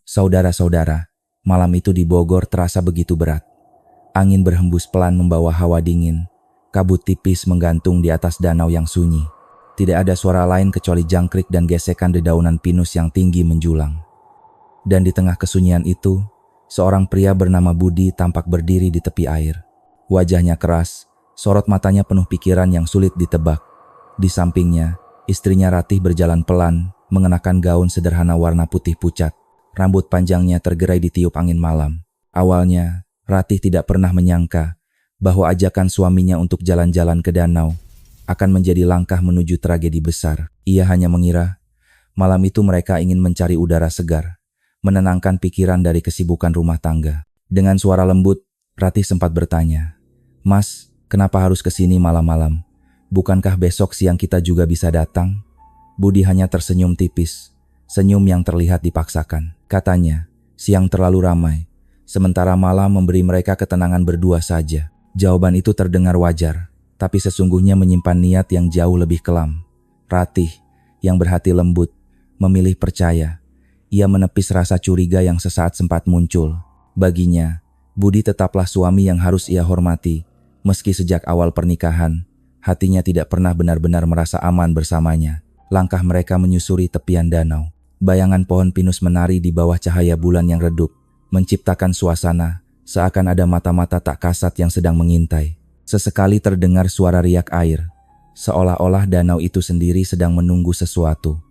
Saudara-saudara, malam itu di Bogor terasa begitu berat. Angin berhembus pelan membawa hawa dingin. Kabut tipis menggantung di atas danau yang sunyi. Tidak ada suara lain kecuali jangkrik dan gesekan dedaunan pinus yang tinggi menjulang. Dan di tengah kesunyian itu, seorang pria bernama Budi tampak berdiri di tepi air. Wajahnya keras, sorot matanya penuh pikiran yang sulit ditebak. Di sampingnya, istrinya Ratih berjalan pelan, mengenakan gaun sederhana warna putih pucat. Rambut panjangnya tergerai ditiup angin malam. Awalnya, Ratih tidak pernah menyangka bahwa ajakan suaminya untuk jalan-jalan ke danau akan menjadi langkah menuju tragedi besar. Ia hanya mengira malam itu mereka ingin mencari udara segar, menenangkan pikiran dari kesibukan rumah tangga. Dengan suara lembut, Ratih sempat bertanya, "Mas, kenapa harus ke sini malam-malam? Bukankah besok siang kita juga bisa datang?" Budi hanya tersenyum tipis, senyum yang terlihat dipaksakan. Katanya, siang terlalu ramai, sementara malam memberi mereka ketenangan berdua saja. Jawaban itu terdengar wajar, tapi sesungguhnya menyimpan niat yang jauh lebih kelam. Ratih, yang berhati lembut, memilih percaya. Ia menepis rasa curiga yang sesaat sempat muncul. Baginya, Budi tetaplah suami yang harus ia hormati, meski sejak awal pernikahan, hatinya tidak pernah benar-benar merasa aman bersamanya. Langkah mereka menyusuri tepian danau. Bayangan pohon pinus menari di bawah cahaya bulan yang redup, menciptakan suasana seakan ada mata-mata tak kasat yang sedang mengintai. Sesekali terdengar suara riak air, seolah-olah danau itu sendiri sedang menunggu sesuatu.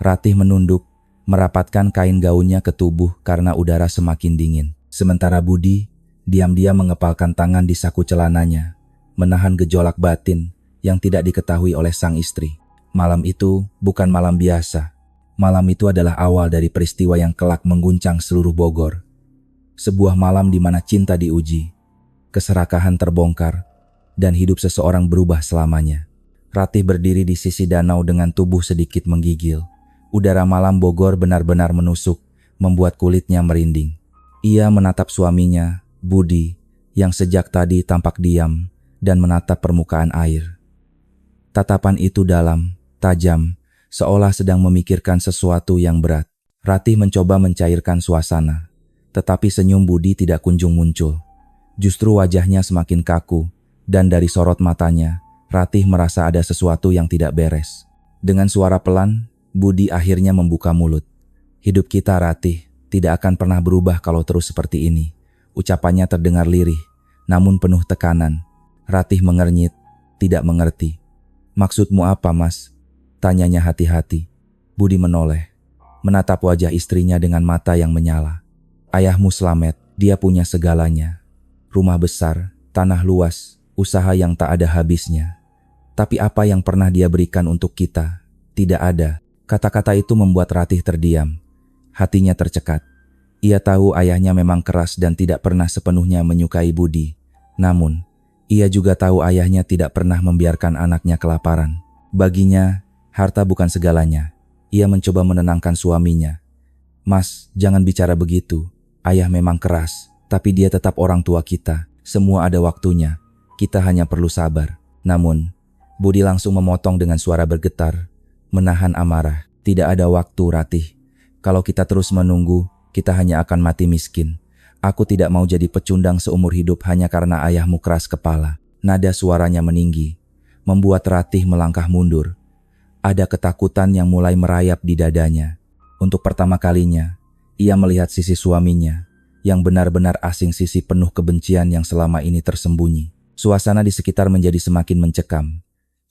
Ratih menunduk, merapatkan kain gaunnya ke tubuh karena udara semakin dingin. Sementara Budi diam-diam mengepalkan tangan di saku celananya, menahan gejolak batin yang tidak diketahui oleh sang istri. Malam itu bukan malam biasa. Malam itu adalah awal dari peristiwa yang kelak mengguncang seluruh Bogor. Sebuah malam di mana cinta diuji, keserakahan terbongkar, dan hidup seseorang berubah selamanya. Ratih berdiri di sisi danau dengan tubuh sedikit menggigil. Udara malam Bogor benar-benar menusuk, membuat kulitnya merinding. Ia menatap suaminya, Budi, yang sejak tadi tampak diam dan menatap permukaan air. Tatapan itu dalam, tajam, seolah sedang memikirkan sesuatu yang berat. Ratih mencoba mencairkan suasana, tetapi senyum Budi tidak kunjung muncul. Justru wajahnya semakin kaku, dan dari sorot matanya, Ratih merasa ada sesuatu yang tidak beres. Dengan suara pelan, Budi akhirnya membuka mulut. "Hidup kita, Ratih, tidak akan pernah berubah kalau terus seperti ini." Ucapannya terdengar lirih, namun penuh tekanan. Ratih mengernyit, tidak mengerti. "Maksudmu apa, Mas?" tanyanya hati-hati. Budi menoleh, menatap wajah istrinya dengan mata yang menyala. "Ayahmu selamat, dia punya segalanya. Rumah besar, tanah luas, usaha yang tak ada habisnya. Tapi apa yang pernah dia berikan untuk kita? Tidak ada." Kata-kata itu membuat Ratih terdiam. Hatinya tercekat. Ia tahu ayahnya memang keras dan tidak pernah sepenuhnya menyukai Budi. Namun, ia juga tahu ayahnya tidak pernah membiarkan anaknya kelaparan. Baginya, harta bukan segalanya. Ia mencoba menenangkan suaminya. "Mas, jangan bicara begitu. Ayah memang keras, tapi dia tetap orang tua kita. Semua ada waktunya. Kita hanya perlu sabar." Namun, Budi langsung memotong dengan suara bergetar, menahan amarah. "Tidak ada waktu, Ratih. Kalau kita terus menunggu, kita hanya akan mati miskin. Aku tidak mau jadi pecundang seumur hidup hanya karena ayahmu keras kepala." Nada suaranya meninggi, membuat Ratih melangkah mundur. Ada ketakutan yang mulai merayap di dadanya. Untuk pertama kalinya, ia melihat sisi suaminya, yang benar-benar asing, sisi penuh kebencian yang selama ini tersembunyi. Suasana di sekitar menjadi semakin mencekam.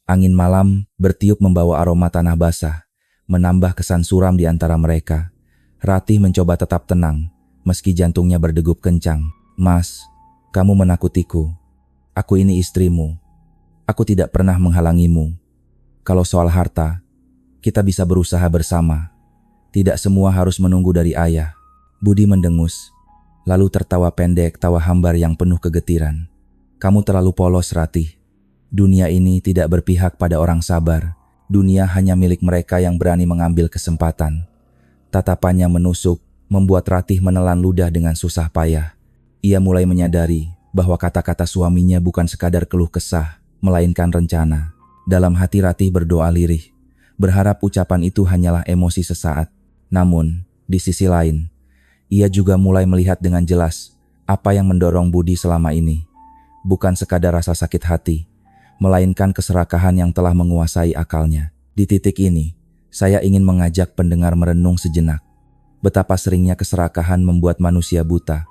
Angin malam bertiup membawa aroma tanah basah, menambah kesan suram di antara mereka. Ratih mencoba tetap tenang, meski jantungnya berdegup kencang. "Mas, kamu menakutiku. Aku ini istrimu. Aku tidak pernah menghalangimu. Kalau soal harta, kita bisa berusaha bersama. Tidak semua harus menunggu dari ayah." Budi mendengus, lalu tertawa pendek, tawa hambar yang penuh kegetiran. "Kamu terlalu polos, Ratih. Dunia ini tidak berpihak pada orang sabar. Dunia hanya milik mereka yang berani mengambil kesempatan." Tatapannya menusuk, membuat Ratih menelan ludah dengan susah payah. Ia mulai menyadari bahwa kata-kata suaminya bukan sekadar keluh kesah, melainkan rencana. Dalam hati Ratih berdoa lirih, berharap ucapan itu hanyalah emosi sesaat. Namun, di sisi lain, Ia juga mulai melihat dengan jelas apa yang mendorong Budi selama ini. Bukan sekadar rasa sakit hati, melainkan keserakahan yang telah menguasai akalnya. Di titik ini, saya ingin mengajak pendengar merenung sejenak. Betapa seringnya keserakahan membuat manusia buta.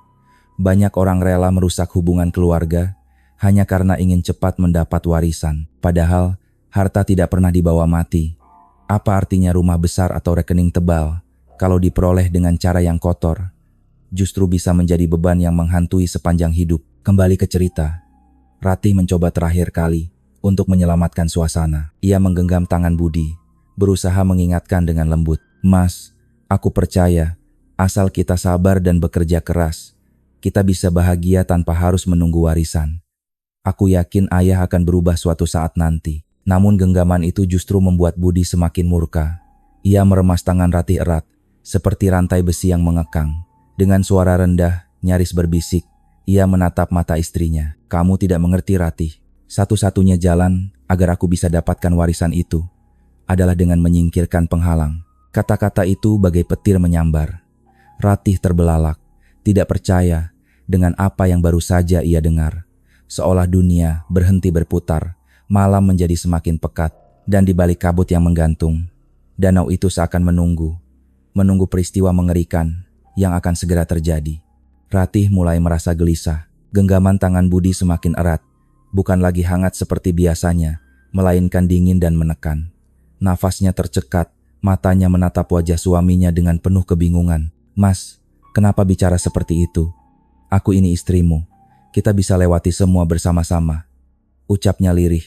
Banyak orang rela merusak hubungan keluarga hanya karena ingin cepat mendapat warisan. Padahal, harta tidak pernah dibawa mati. Apa artinya rumah besar atau rekening tebal kalau diperoleh dengan cara yang kotor? Justru bisa menjadi beban yang menghantui sepanjang hidup. Kembali ke cerita. Ratih mencoba terakhir kali untuk menyelamatkan suasana. Ia menggenggam tangan Budi, berusaha mengingatkan dengan lembut. Mas, aku percaya, asal kita sabar dan bekerja keras, kita bisa bahagia tanpa harus menunggu warisan. Aku yakin ayah akan berubah suatu saat nanti. Namun genggaman itu justru membuat Budi semakin murka. Ia meremas tangan Ratih erat, seperti rantai besi yang mengekang. Dengan suara rendah, nyaris berbisik, ia menatap mata istrinya. Kamu tidak mengerti, Ratih. Satu-satunya jalan agar aku bisa dapatkan warisan itu adalah dengan menyingkirkan penghalang. Kata-kata itu bagai petir menyambar. Ratih terbelalak, tidak percaya dengan apa yang baru saja ia dengar. Seolah dunia berhenti berputar, malam menjadi semakin pekat, dan di balik kabut yang menggantung, danau itu seakan menunggu peristiwa mengerikan yang akan segera terjadi. Ratih mulai merasa gelisah. Genggaman tangan Budi semakin erat, bukan lagi hangat seperti biasanya, melainkan dingin dan menekan. Nafasnya tercekat, matanya menatap wajah suaminya dengan penuh kebingungan. Mas, kenapa bicara seperti itu? Aku ini istrimu. Kita bisa lewati semua bersama-sama. Ucapnya lirih,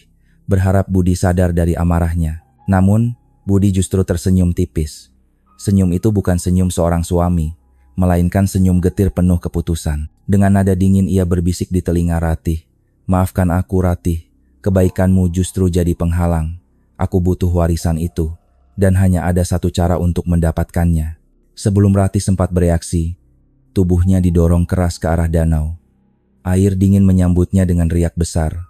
berharap Budi sadar dari amarahnya. Namun, Budi justru tersenyum tipis. Senyum itu bukan senyum seorang suami, melainkan senyum getir penuh keputusan. Dengan nada dingin ia berbisik di telinga Ratih. Maafkan aku, Ratih. Kebaikanmu justru jadi penghalang. Aku butuh warisan itu, dan hanya ada satu cara untuk mendapatkannya. Sebelum Ratih sempat bereaksi, tubuhnya didorong keras ke arah danau. Air dingin menyambutnya dengan riak besar.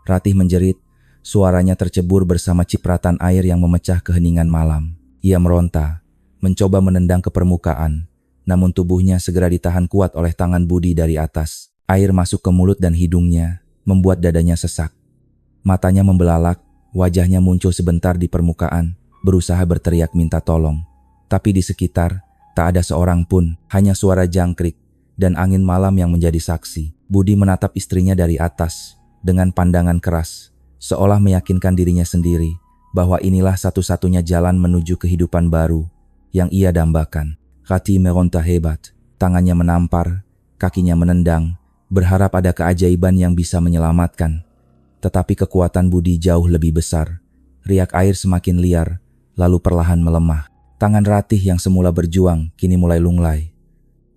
Ratih menjerit, suaranya tercebur bersama cipratan air yang memecah keheningan malam. Ia meronta, mencoba menendang ke permukaan, namun tubuhnya segera ditahan kuat oleh tangan Budi dari atas. Air masuk ke mulut dan hidungnya, membuat dadanya sesak. Matanya membelalak, wajahnya muncul sebentar di permukaan, berusaha berteriak minta tolong. Tapi di sekitar, tak ada seorang pun, hanya suara jangkrik dan angin malam yang menjadi saksi. Budi menatap istrinya dari atas, dengan pandangan keras, seolah meyakinkan dirinya sendiri bahwa inilah satu-satunya jalan menuju kehidupan baru yang ia dambakan. Ratih meronta hebat, tangannya menampar, kakinya menendang, berharap ada keajaiban yang bisa menyelamatkan. Tetapi kekuatan Budi jauh lebih besar. Riak air semakin liar, lalu perlahan melemah. Tangan Ratih yang semula berjuang kini mulai lunglai.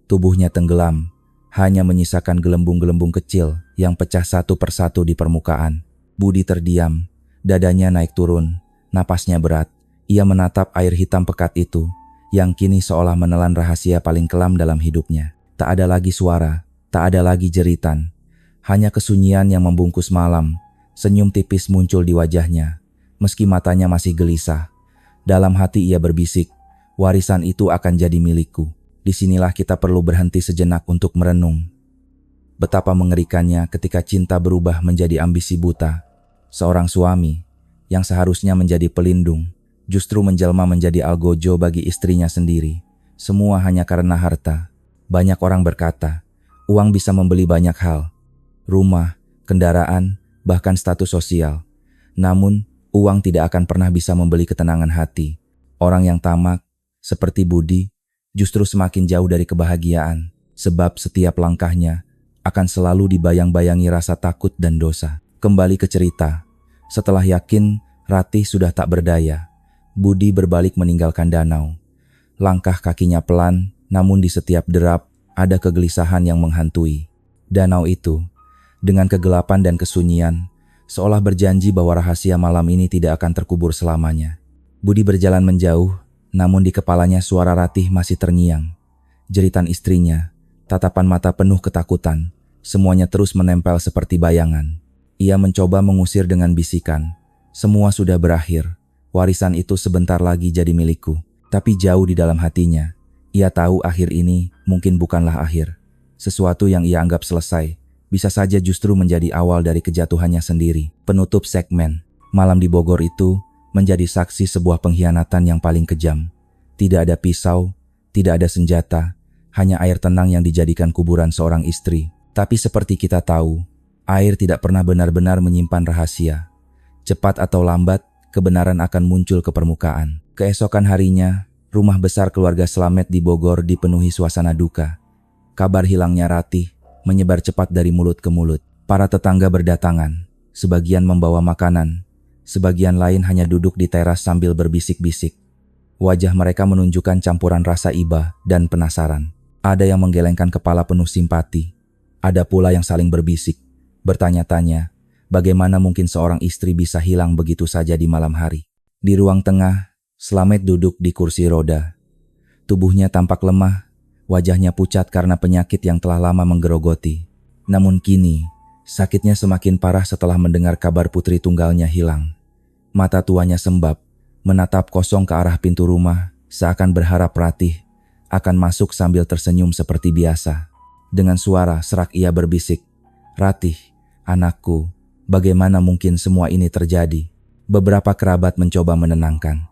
Tubuhnya tenggelam, hanya menyisakan gelembung-gelembung kecil yang pecah satu persatu di permukaan. Budi terdiam, dadanya naik turun, napasnya berat. Ia menatap air hitam pekat itu, yang kini seolah menelan rahasia paling kelam dalam hidupnya. Tak ada lagi suara, tak ada lagi jeritan. Hanya kesunyian yang membungkus malam. Senyum tipis muncul di wajahnya, meski matanya masih gelisah. Dalam hati ia berbisik, warisan itu akan jadi milikku. Disinilah kita perlu berhenti sejenak untuk merenung. Betapa mengerikannya ketika cinta berubah menjadi ambisi buta. Seorang suami, yang seharusnya menjadi pelindung, justru menjelma menjadi algojo bagi istrinya sendiri. Semua hanya karena harta. Banyak orang berkata, uang bisa membeli banyak hal. Rumah, kendaraan, bahkan status sosial. Namun, uang tidak akan pernah bisa membeli ketenangan hati. Orang yang tamak, seperti Budi, justru semakin jauh dari kebahagiaan. Sebab setiap langkahnya akan selalu dibayang-bayangi rasa takut dan dosa. Kembali ke cerita. Setelah yakin Ratih sudah tak berdaya, Budi berbalik meninggalkan danau. Langkah kakinya pelan, namun di setiap derap ada kegelisahan yang menghantui. Danau itu, dengan kegelapan dan kesunyian, seolah berjanji bahwa rahasia malam ini tidak akan terkubur selamanya. Budi berjalan menjauh, namun di kepalanya suara Ratih masih terngiang. Jeritan istrinya, tatapan mata penuh ketakutan, semuanya terus menempel seperti bayangan. Ia mencoba mengusir dengan bisikan, semua sudah berakhir. Warisan itu sebentar lagi jadi milikku. Tapi jauh di dalam hatinya, Ia tahu akhir ini mungkin bukanlah akhir. Sesuatu yang ia anggap selesai bisa saja justru menjadi awal dari kejatuhannya sendiri. Penutup segmen. Malam di Bogor itu menjadi saksi sebuah pengkhianatan yang paling kejam. Tidak ada pisau, tidak ada senjata, hanya air tenang yang dijadikan kuburan seorang istri. Tapi seperti kita tahu, air tidak pernah benar-benar menyimpan rahasia. Cepat atau lambat, kebenaran akan muncul ke permukaan. Keesokan harinya, rumah besar keluarga Slamet di Bogor dipenuhi suasana duka. Kabar hilangnya Ratih menyebar cepat dari mulut ke mulut. Para tetangga berdatangan, sebagian membawa makanan, sebagian lain hanya duduk di teras sambil berbisik-bisik. Wajah mereka menunjukkan campuran rasa iba dan penasaran. Ada yang menggelengkan kepala penuh simpati. Ada pula yang saling berbisik, bertanya-tanya, bagaimana mungkin seorang istri bisa hilang begitu saja di malam hari. Di ruang tengah, Slamet duduk di kursi roda. Tubuhnya tampak lemah, wajahnya pucat karena penyakit yang telah lama menggerogoti. Namun kini, sakitnya semakin parah setelah mendengar kabar putri tunggalnya hilang. Mata tuanya sembab, menatap kosong ke arah pintu rumah, seakan berharap Ratih akan masuk sambil tersenyum seperti biasa. Dengan suara serak ia berbisik, "Ratih, anakku, bagaimana mungkin semua ini terjadi?" Beberapa kerabat mencoba menenangkan.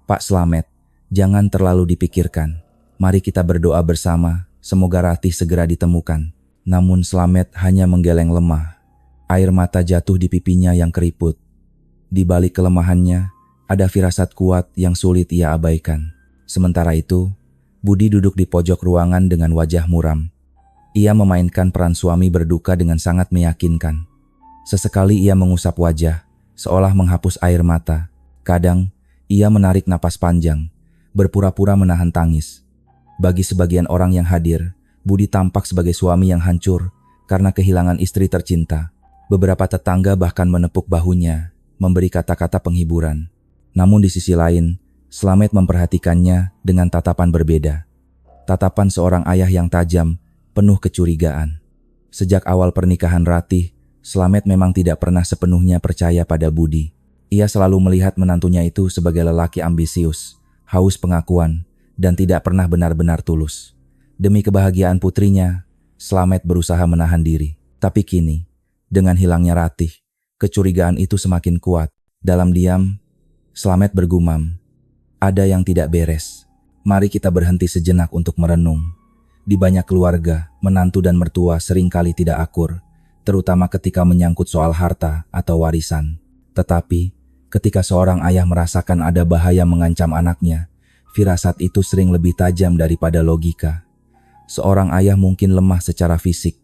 "Pak Slamet, jangan terlalu dipikirkan. Mari kita berdoa bersama, semoga Ratih segera ditemukan." Namun Slamet hanya menggeleng lemah. Air mata jatuh di pipinya yang keriput. Di balik kelemahannya, ada firasat kuat yang sulit ia abaikan. Sementara itu, Budi duduk di pojok ruangan dengan wajah muram. Ia memainkan peran suami berduka dengan sangat meyakinkan. Sesekali ia mengusap wajah, seolah menghapus air mata. Kadang, ia menarik napas panjang, berpura-pura menahan tangis. Bagi sebagian orang yang hadir, Budi tampak sebagai suami yang hancur karena kehilangan istri tercinta. Beberapa tetangga bahkan menepuk bahunya, memberi kata-kata penghiburan. Namun di sisi lain, Slamet memperhatikannya dengan tatapan berbeda. Tatapan seorang ayah yang tajam, penuh kecurigaan. Sejak awal pernikahan Ratih, Slamet memang tidak pernah sepenuhnya percaya pada Budi. Ia selalu melihat menantunya itu sebagai lelaki ambisius, haus pengakuan, dan tidak pernah benar-benar tulus. Demi kebahagiaan putrinya, Slamet berusaha menahan diri. Tapi kini, dengan hilangnya Ratih, kecurigaan itu semakin kuat. Dalam diam, Slamet bergumam, "Ada yang tidak beres. Mari kita berhenti sejenak untuk merenung." Di banyak keluarga, menantu dan mertua seringkali tidak akur, terutama ketika menyangkut soal harta atau warisan. Tetapi, ketika seorang ayah merasakan ada bahaya mengancam anaknya, firasat itu sering lebih tajam daripada logika. Seorang ayah mungkin lemah secara fisik,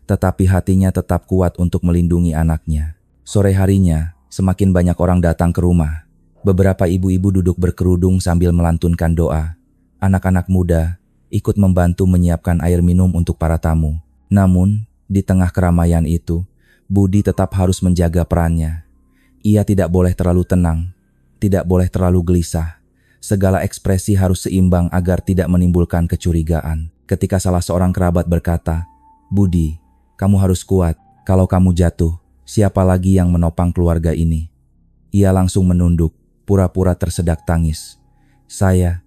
tetapi hatinya tetap kuat untuk melindungi anaknya. Sore harinya, semakin banyak orang datang ke rumah. Beberapa ibu-ibu duduk berkerudung sambil melantunkan doa. Anak-anak muda ikut membantu menyiapkan air minum untuk para tamu. Namun, di tengah keramaian itu, Budi tetap harus menjaga perannya. Ia tidak boleh terlalu tenang, tidak boleh terlalu gelisah. Segala ekspresi harus seimbang agar tidak menimbulkan kecurigaan. Ketika salah seorang kerabat berkata, "Budi, kamu harus kuat. Kalau kamu jatuh, siapa lagi yang menopang keluarga ini?" Ia langsung menunduk, pura-pura tersedak tangis. Saya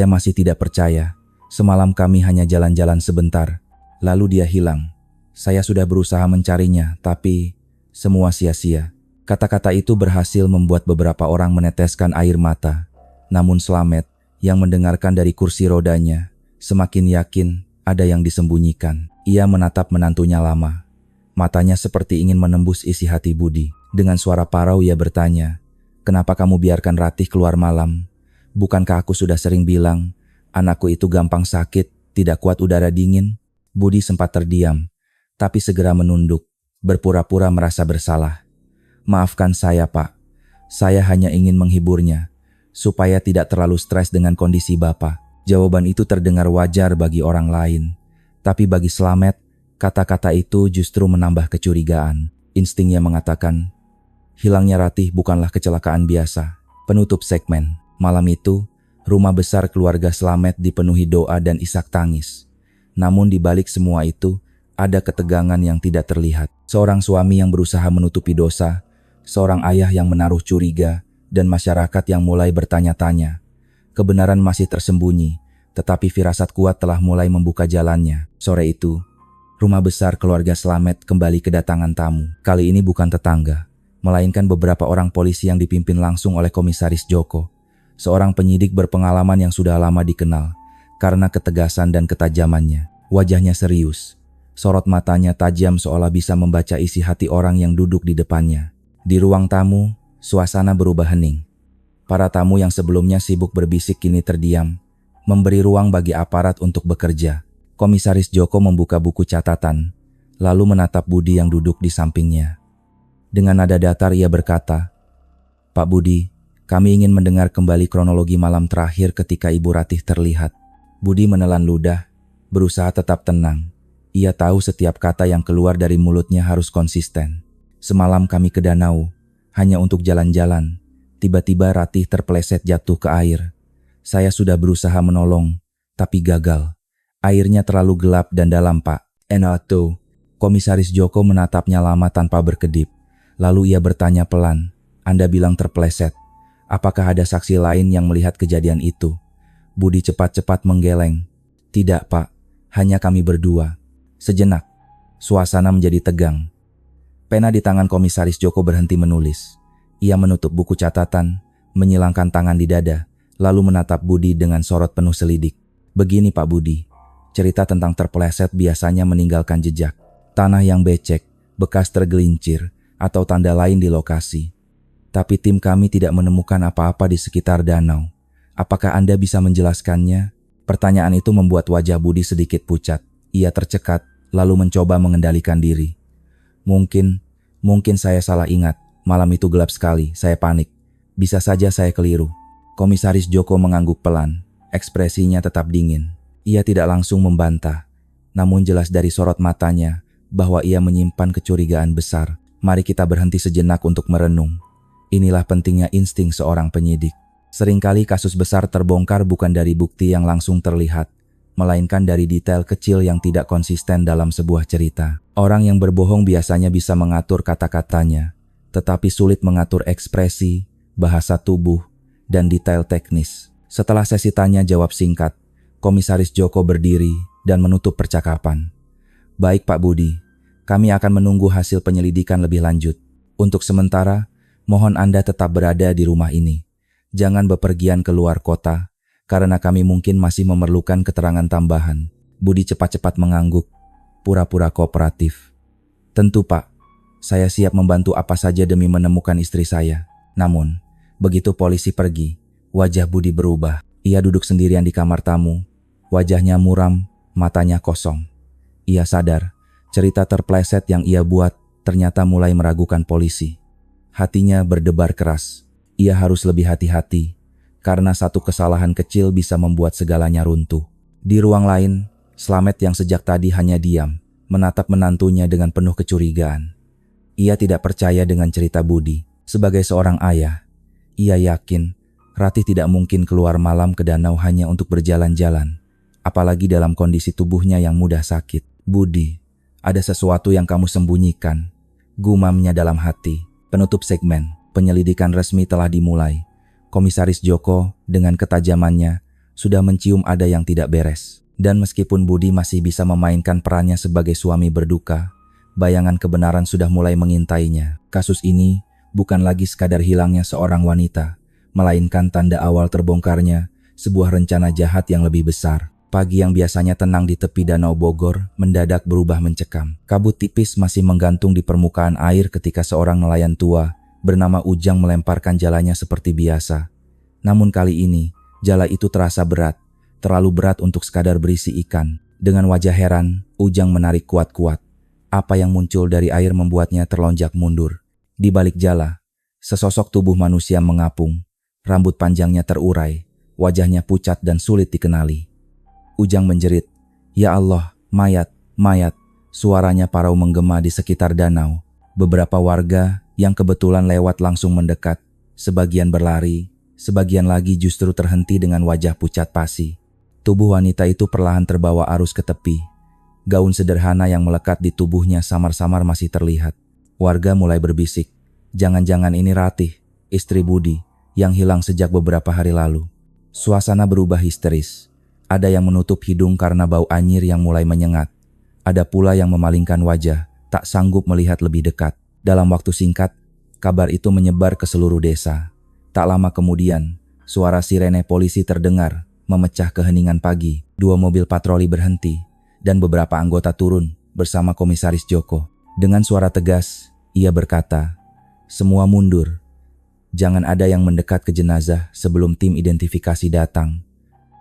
masih tidak percaya. Semalam kami hanya jalan-jalan sebentar, lalu dia hilang. Saya sudah berusaha mencarinya, tapi semua sia-sia." Kata-kata itu berhasil membuat beberapa orang meneteskan air mata. Namun Slamet, yang mendengarkan dari kursi rodanya, semakin yakin ada yang disembunyikan. Ia menatap menantunya lama. Matanya seperti ingin menembus isi hati Budi. Dengan suara parau ia bertanya, "Kenapa kamu biarkan Ratih keluar malam? Bukankah aku sudah sering bilang, anakku itu gampang sakit, tidak kuat udara dingin?" Budi sempat terdiam, tapi segera menunduk, berpura-pura merasa bersalah. "Maafkan saya, Pak. Saya hanya ingin menghiburnya, supaya tidak terlalu stres dengan kondisi Bapak." Jawaban itu terdengar wajar bagi orang lain. Tapi bagi Slamet, kata-kata itu justru menambah kecurigaan. Instingnya mengatakan, hilangnya Ratih bukanlah kecelakaan biasa. Penutup segmen. Malam itu, rumah besar keluarga Slamet dipenuhi doa dan isak tangis. Namun di balik semua itu, ada ketegangan yang tidak terlihat. Seorang suami yang berusaha menutupi dosa, seorang ayah yang menaruh curiga, dan masyarakat yang mulai bertanya-tanya. Kebenaran masih tersembunyi, tetapi firasat kuat telah mulai membuka jalannya. Sore itu, rumah besar keluarga Slamet kembali kedatangan tamu. Kali ini bukan tetangga, melainkan beberapa orang polisi yang dipimpin langsung oleh Komisaris Joko, seorang penyidik berpengalaman yang sudah lama dikenal karena ketegasan dan ketajamannya. Wajahnya serius, sorot matanya tajam seolah bisa membaca isi hati orang yang duduk di depannya. Di ruang tamu, suasana berubah hening. Para tamu yang sebelumnya sibuk berbisik kini terdiam, memberi ruang bagi aparat untuk bekerja. Komisaris Joko membuka buku catatan, lalu menatap Budi yang duduk di sampingnya. Dengan nada datar ia berkata, "Pak Budi, kami ingin mendengar kembali kronologi malam terakhir ketika Ibu Ratih terlihat." Budi menelan ludah, berusaha tetap tenang. Ia tahu setiap kata yang keluar dari mulutnya harus konsisten. "Semalam kami ke danau, hanya untuk jalan-jalan. Tiba-tiba Ratih terpeleset jatuh ke air. Saya sudah berusaha menolong, tapi gagal. Airnya terlalu gelap dan dalam, Pak." "Enato." Komisaris Joko menatapnya lama tanpa berkedip. Lalu ia bertanya pelan, "Anda bilang terpeleset. Apakah ada saksi lain yang melihat kejadian itu?" Budi cepat-cepat menggeleng. "Tidak, Pak. Hanya kami berdua." Sejenak, suasana menjadi tegang. Pena di tangan Komisaris Joko berhenti menulis. Ia menutup buku catatan, menyilangkan tangan di dada, lalu menatap Budi dengan sorot penuh selidik. "Begini Pak Budi, cerita tentang terpeleset biasanya meninggalkan jejak. Tanah yang becek, bekas tergelincir, atau tanda lain di lokasi. Tapi tim kami tidak menemukan apa-apa di sekitar danau. Apakah Anda bisa menjelaskannya?" Pertanyaan itu membuat wajah Budi sedikit pucat. Ia tercekat, lalu mencoba mengendalikan diri. Mungkin saya salah ingat. Malam itu gelap sekali, saya panik. Bisa saja saya keliru." Komisaris Joko mengangguk pelan, ekspresinya tetap dingin. Ia tidak langsung membantah, namun jelas dari sorot matanya bahwa ia menyimpan kecurigaan besar. Mari kita berhenti sejenak untuk merenung. Inilah pentingnya insting seorang penyidik. Seringkali kasus besar terbongkar bukan dari bukti yang langsung terlihat, melainkan dari detail kecil yang tidak konsisten dalam sebuah cerita. Orang yang berbohong biasanya bisa mengatur kata-katanya, tetapi sulit mengatur ekspresi, bahasa tubuh, dan detail teknis. Setelah sesi tanya jawab singkat, Komisaris Joko berdiri dan menutup percakapan. "Baik Pak Budi, kami akan menunggu hasil penyelidikan lebih lanjut. Untuk sementara, mohon Anda tetap berada di rumah ini. Jangan bepergian ke luar kota, karena kami mungkin masih memerlukan keterangan tambahan." Budi cepat-cepat mengangguk, pura-pura kooperatif. "Tentu Pak, saya siap membantu apa saja demi menemukan istri saya." Namun, begitu polisi pergi, wajah Budi berubah. Ia duduk sendirian di kamar tamu, wajahnya muram, matanya kosong. Ia sadar, cerita terpleset yang ia buat ternyata mulai meragukan polisi. Hatinya berdebar keras. Ia harus lebih hati-hati, karena satu kesalahan kecil bisa membuat segalanya runtuh. Di ruang lain, Slamet yang sejak tadi hanya diam, menatap menantunya dengan penuh kecurigaan. Ia tidak percaya dengan cerita Budi. Sebagai seorang ayah, ia yakin Ratih tidak mungkin keluar malam ke danau hanya untuk berjalan-jalan, apalagi dalam kondisi tubuhnya yang mudah sakit. "Budi, ada sesuatu yang kamu sembunyikan," gumamnya dalam hati. Penutup segmen, penyelidikan resmi telah dimulai. Komisaris Joko dengan ketajamannya sudah mencium ada yang tidak beres. Dan meskipun Budi masih bisa memainkan perannya sebagai suami berduka, bayangan kebenaran sudah mulai mengintainya. Kasus ini bukan lagi sekadar hilangnya seorang wanita, melainkan tanda awal terbongkarnya sebuah rencana jahat yang lebih besar. Pagi yang biasanya tenang di tepi Danau Bogor mendadak berubah mencekam. Kabut tipis masih menggantung di permukaan air ketika seorang nelayan tua bernama Ujang melemparkan jalannya seperti biasa. Namun kali ini, jala itu terasa berat, terlalu berat untuk sekadar berisi ikan. Dengan wajah heran, Ujang menarik kuat-kuat. Apa yang muncul dari air membuatnya terlonjak mundur. Di balik jala, sesosok tubuh manusia mengapung. Rambut panjangnya terurai, wajahnya pucat dan sulit dikenali. Ujang menjerit, "Ya Allah, mayat, mayat." Suaranya parau menggema di sekitar danau. Beberapa warga yang kebetulan lewat langsung mendekat. Sebagian berlari, sebagian lagi justru terhenti dengan wajah pucat pasi. Tubuh wanita itu perlahan terbawa arus ke tepi. Gaun sederhana yang melekat di tubuhnya samar-samar masih terlihat. Warga mulai berbisik, "Jangan-jangan ini Ratih, istri Budi, yang hilang sejak beberapa hari lalu." Suasana berubah histeris. Ada yang menutup hidung karena bau anyir yang mulai menyengat. Ada pula yang memalingkan wajah, tak sanggup melihat lebih dekat. Dalam waktu singkat, kabar itu menyebar ke seluruh desa. Tak lama kemudian, suara sirene polisi terdengar, memecah keheningan pagi. 2 mobil patroli berhenti, dan beberapa anggota turun bersama Komisaris Joko. Dengan suara tegas, ia berkata, "Semua mundur. Jangan ada yang mendekat ke jenazah sebelum tim identifikasi datang."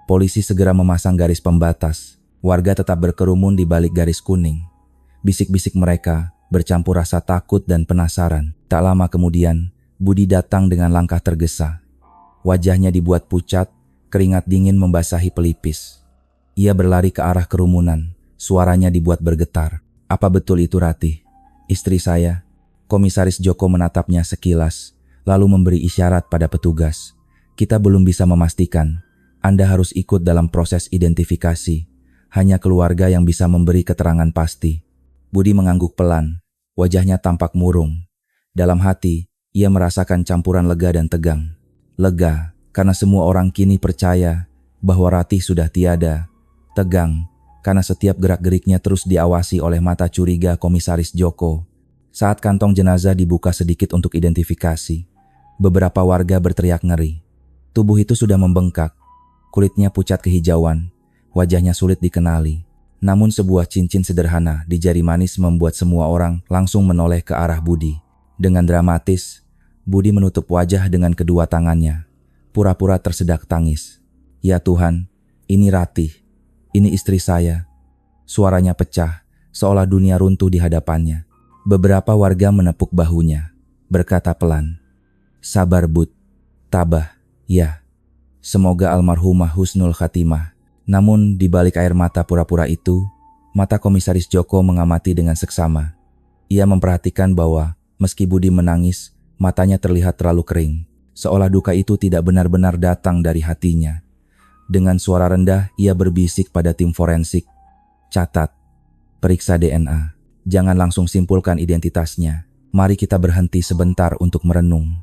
Polisi segera memasang garis pembatas. Warga tetap berkerumun di balik garis kuning. Bisik-bisik mereka bercampur rasa takut dan penasaran. Tak lama kemudian, Budi datang dengan langkah tergesa. Wajahnya dibuat pucat, keringat dingin membasahi pelipis. Ia berlari ke arah kerumunan, suaranya dibuat bergetar. "Apa betul itu Ratih? Istri saya?" Komisaris Joko menatapnya sekilas, lalu memberi isyarat pada petugas. "Kita belum bisa memastikan. Anda harus ikut dalam proses identifikasi. Hanya keluarga yang bisa memberi keterangan pasti." Budi mengangguk pelan, wajahnya tampak murung. Dalam hati, ia merasakan campuran lega dan tegang. Lega, karena semua orang kini percaya bahwa Ratih sudah tiada. Tegang, karena setiap gerak-geriknya terus diawasi oleh mata curiga Komisaris Joko. Saat kantong jenazah dibuka sedikit untuk identifikasi, beberapa warga berteriak ngeri. Tubuh itu sudah membengkak. Kulitnya pucat kehijauan, wajahnya sulit dikenali. Namun sebuah cincin sederhana di jari manis membuat semua orang langsung menoleh ke arah Budi. Dengan dramatis, Budi menutup wajah dengan kedua tangannya, pura-pura tersedak tangis. "Ya Tuhan, ini Ratih, ini istri saya." Suaranya pecah, seolah dunia runtuh di hadapannya. Beberapa warga menepuk bahunya, berkata pelan, "Sabar Bud, tabah, ya. Semoga almarhumah husnul khatimah." Namun di balik air mata pura-pura itu, mata Komisaris Joko mengamati dengan seksama. Ia memperhatikan bahwa meski Budi menangis, matanya terlihat terlalu kering, seolah duka itu tidak benar-benar datang dari hatinya. Dengan suara rendah, ia berbisik pada tim forensik, "Catat, periksa DNA. Jangan langsung simpulkan identitasnya. Mari kita berhenti sebentar untuk merenung.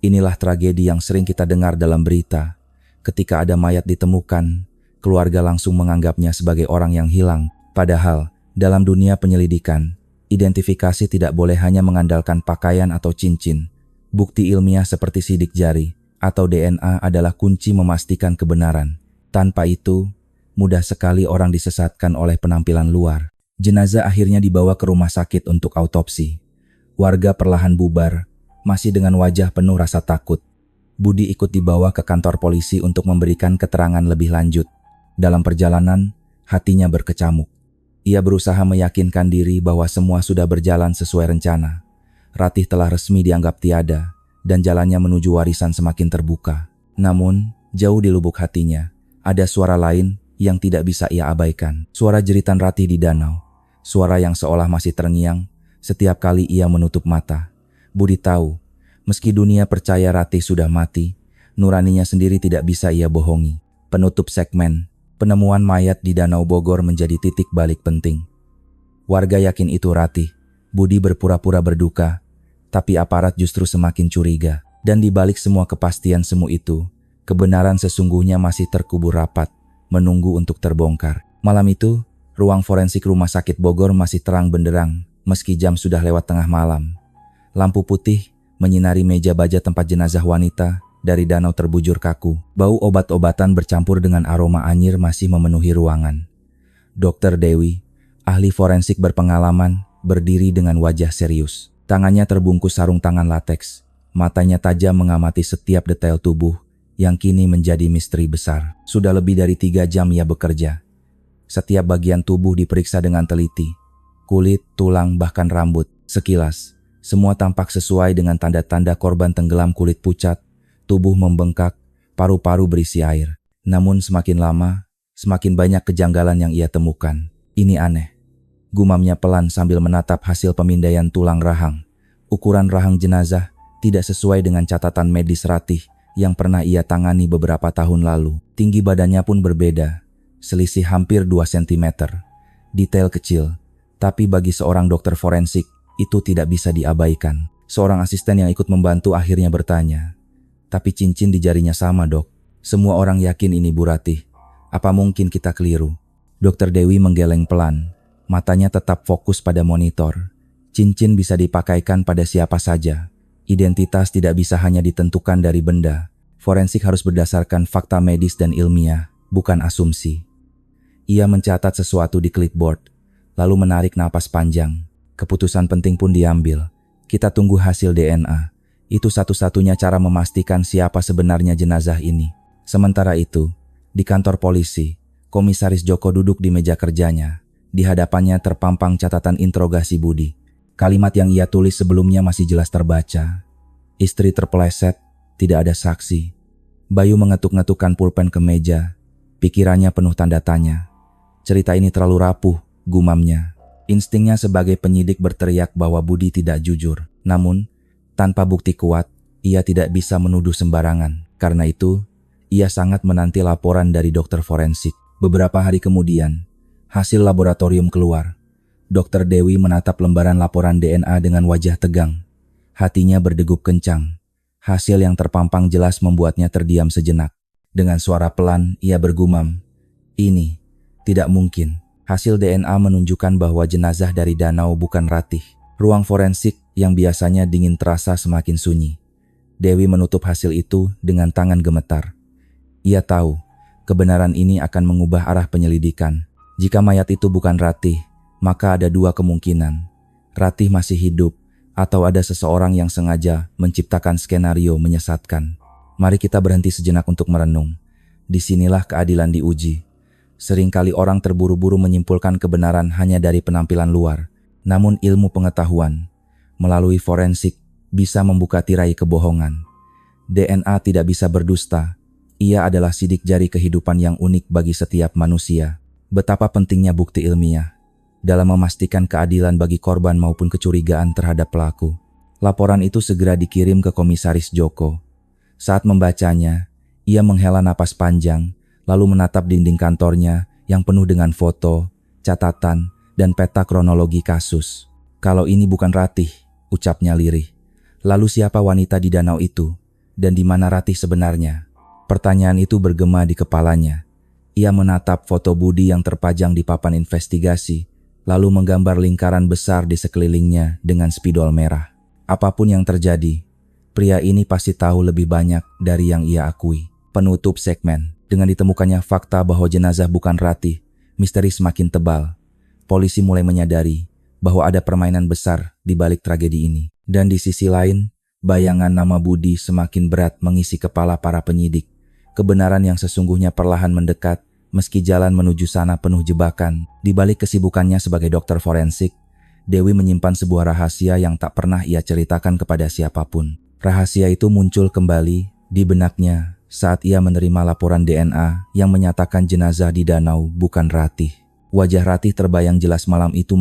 Inilah tragedi yang sering kita dengar dalam berita. Ketika ada mayat ditemukan, keluarga langsung menganggapnya sebagai orang yang hilang. Padahal, dalam dunia penyelidikan, identifikasi tidak boleh hanya mengandalkan pakaian atau cincin. Bukti ilmiah seperti sidik jari atau DNA adalah kunci memastikan kebenaran. Tanpa itu, mudah sekali orang disesatkan oleh penampilan luar." Jenazah akhirnya dibawa ke rumah sakit untuk autopsi. Warga perlahan bubar, masih dengan wajah penuh rasa takut. Budi ikut dibawa ke kantor polisi untuk memberikan keterangan lebih lanjut. Dalam perjalanan, hatinya berkecamuk. Ia berusaha meyakinkan diri bahwa semua sudah berjalan sesuai rencana. Ratih telah resmi dianggap tiada, dan jalannya menuju warisan semakin terbuka. Namun, jauh di lubuk hatinya, ada suara lain yang tidak bisa ia abaikan. Suara jeritan Ratih di danau. Suara yang seolah masih terngiang setiap kali ia menutup mata. Budi tahu, meski dunia percaya Ratih sudah mati, nuraninya sendiri tidak bisa ia bohongi. Penutup segmen, penemuan mayat di Danau Bogor menjadi titik balik penting. Warga yakin itu Ratih. Budi berpura-pura berduka, tapi aparat justru semakin curiga. Dan di balik semua kepastian semu itu, kebenaran sesungguhnya masih terkubur rapat, menunggu untuk terbongkar. Malam itu, ruang forensik Rumah Sakit Bogor masih terang benderang, meski jam sudah lewat tengah malam. Lampu putih menyinari meja baja tempat jenazah wanita dari danau terbujur kaku. Bau obat-obatan bercampur dengan aroma anyir masih memenuhi ruangan. Dokter Dewi, ahli forensik berpengalaman, berdiri dengan wajah serius. Tangannya terbungkus sarung tangan lateks. Matanya tajam mengamati setiap detail tubuh yang kini menjadi misteri besar. Sudah lebih dari 3 jam ia bekerja. Setiap bagian tubuh diperiksa dengan teliti. Kulit, tulang, bahkan rambut. Sekilas, semua tampak sesuai dengan tanda-tanda korban tenggelam. Kulit pucat, tubuh membengkak, paru-paru berisi air. Namun semakin lama, semakin banyak kejanggalan yang ia temukan. "Ini aneh," gumamnya pelan sambil menatap hasil pemindaian tulang rahang. Ukuran rahang jenazah tidak sesuai dengan catatan medis Ratih yang pernah ia tangani beberapa tahun lalu. Tinggi badannya pun berbeda, selisih hampir 2 cm. Detail kecil, tapi bagi seorang dokter forensik, itu tidak bisa diabaikan. Seorang asisten yang ikut membantu akhirnya bertanya, "Tapi cincin di jarinya sama, Dok." "Semua orang yakin ini Bu Ratih, Apa mungkin kita keliru? Dokter Dewi menggeleng pelan. Matanya tetap fokus pada monitor. Cincin bisa dipakaikan pada siapa saja. Identitas tidak bisa hanya ditentukan dari benda. Forensik harus berdasarkan fakta medis dan ilmiah, bukan asumsi. Ia mencatat sesuatu di clipboard, lalu menarik napas panjang. Keputusan penting pun diambil. Kita tunggu hasil DNA. Itu satu-satunya cara memastikan siapa sebenarnya jenazah ini. Sementara itu, di kantor polisi, Komisaris Joko duduk di meja kerjanya. Di hadapannya terpampang catatan interogasi Budi. Kalimat yang ia tulis sebelumnya masih jelas terbaca. Istri terpeleset, tidak ada saksi. Bayu mengetuk-ngetukkan pulpen ke meja. Pikirannya penuh tanda tanya. Cerita ini terlalu rapuh, gumamnya. Instingnya sebagai penyidik berteriak bahwa Budi tidak jujur. Namun, tanpa bukti kuat, ia tidak bisa menuduh sembarangan. Karena itu, ia sangat menanti laporan dari dokter forensik. Beberapa hari kemudian, hasil laboratorium keluar. Dokter Dewi menatap lembaran laporan DNA dengan wajah tegang. Hatinya berdegup kencang. Hasil yang terpampang jelas membuatnya terdiam sejenak. Dengan suara pelan, ia bergumam, "Ini tidak mungkin." Hasil DNA menunjukkan bahwa jenazah dari danau bukan Ratih. Ruang forensik yang biasanya dingin terasa semakin sunyi. Dewi menutup hasil itu dengan tangan gemetar. Ia tahu, kebenaran ini akan mengubah arah penyelidikan. Jika mayat itu bukan Ratih, maka ada dua kemungkinan. Ratih masih hidup, atau ada seseorang yang sengaja menciptakan skenario menyesatkan. Mari kita berhenti sejenak untuk merenung. Disinilah keadilan diuji. Seringkali orang terburu-buru menyimpulkan kebenaran hanya dari penampilan luar. Namun ilmu pengetahuan, melalui forensik, bisa membuka tirai kebohongan. DNA tidak bisa berdusta. Ia adalah sidik jari kehidupan yang unik bagi setiap manusia. Betapa pentingnya bukti ilmiah dalam memastikan keadilan bagi korban maupun kecurigaan terhadap pelaku. Laporan itu segera dikirim ke Komisaris Joko. Saat membacanya, ia menghela napas panjang, lalu menatap dinding kantornya yang penuh dengan foto, catatan, dan peta kronologi kasus. Kalau ini bukan Ratih, ucapnya lirih. Lalu siapa wanita di danau itu? Dan di mana Ratih sebenarnya? Pertanyaan itu bergema di kepalanya. Ia menatap foto Budi yang terpajang di papan investigasi, lalu menggambar lingkaran besar di sekelilingnya dengan spidol merah. Apapun yang terjadi, pria ini pasti tahu lebih banyak dari yang ia akui. Penutup segmen. Dengan ditemukannya fakta bahwa jenazah bukan Ratih, misteri semakin tebal. Polisi mulai menyadari bahwa ada permainan besar di balik tragedi ini. Dan di sisi lain, bayangan nama Budi semakin berat mengisi kepala para penyidik. Kebenaran yang sesungguhnya perlahan mendekat, meski jalan menuju sana penuh jebakan. Di balik kesibukannya sebagai dokter forensik, Dewi menyimpan sebuah rahasia yang tak pernah ia ceritakan kepada siapapun. Rahasia itu muncul kembali di benaknya saat ia menerima laporan DNA yang menyatakan jenazah di danau bukan Ratih. Wajah Ratih terbayang jelas malam itu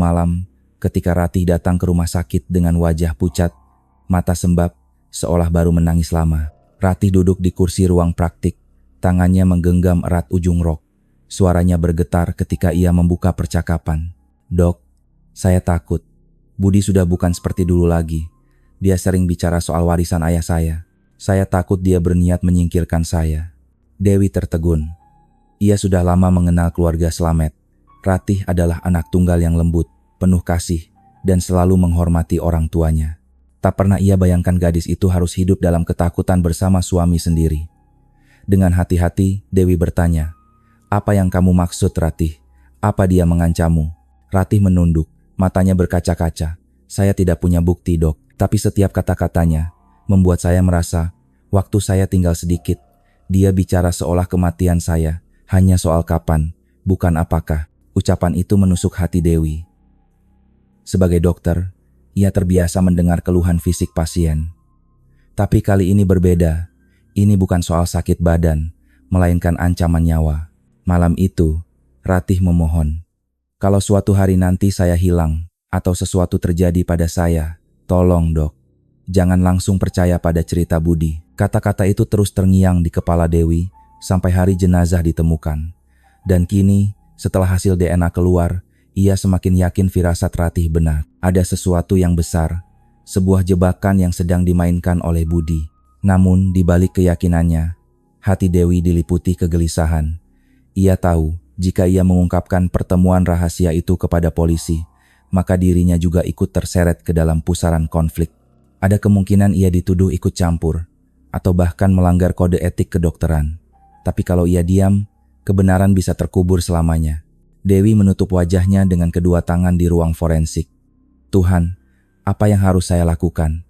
ketika Ratih datang ke rumah sakit dengan wajah pucat, mata sembab, seolah baru menangis lama. Ratih duduk di kursi ruang praktik, tangannya menggenggam erat ujung rok. Suaranya bergetar ketika ia membuka percakapan. "Dok, saya takut. Budi sudah bukan seperti dulu lagi. Dia sering bicara soal warisan ayah saya. Saya takut dia berniat menyingkirkan saya." Dewi tertegun. Ia sudah lama mengenal keluarga Slamet. Ratih adalah anak tunggal yang lembut, penuh kasih, dan selalu menghormati orang tuanya. Tak pernah ia bayangkan gadis itu harus hidup dalam ketakutan bersama suami sendiri. Dengan hati-hati, Dewi bertanya, "Apa yang kamu maksud, Ratih? Apa dia mengancammu?" Ratih menunduk, matanya berkaca-kaca. "Saya tidak punya bukti, Dok, tapi setiap kata-katanya membuat saya merasa waktu saya tinggal sedikit. Dia bicara seolah kematian saya hanya soal kapan, bukan apakah." Ucapan itu menusuk hati Dewi. Sebagai dokter, ia terbiasa mendengar keluhan fisik pasien. Tapi kali ini berbeda. Ini bukan soal sakit badan, melainkan ancaman nyawa. Malam itu, Ratih memohon, "Kalau suatu hari nanti saya hilang atau sesuatu terjadi pada saya, tolong, Dok, jangan langsung percaya pada cerita Budi." Kata-kata itu terus terngiang di kepala Dewi sampai hari jenazah ditemukan. Dan kini, setelah hasil DNA keluar, ia semakin yakin firasat Ratih benar. Ada sesuatu yang besar, sebuah jebakan yang sedang dimainkan oleh Budi. Namun di balik keyakinannya, hati Dewi diliputi kegelisahan. Ia tahu jika ia mengungkapkan pertemuan rahasia itu kepada polisi, maka dirinya juga ikut terseret ke dalam pusaran konflik. Ada kemungkinan ia dituduh ikut campur, atau bahkan melanggar kode etik kedokteran. Tapi kalau ia diam, kebenaran bisa terkubur selamanya. Dewi menutup wajahnya dengan kedua tangan di ruang forensik. Tuhan, apa yang harus saya lakukan?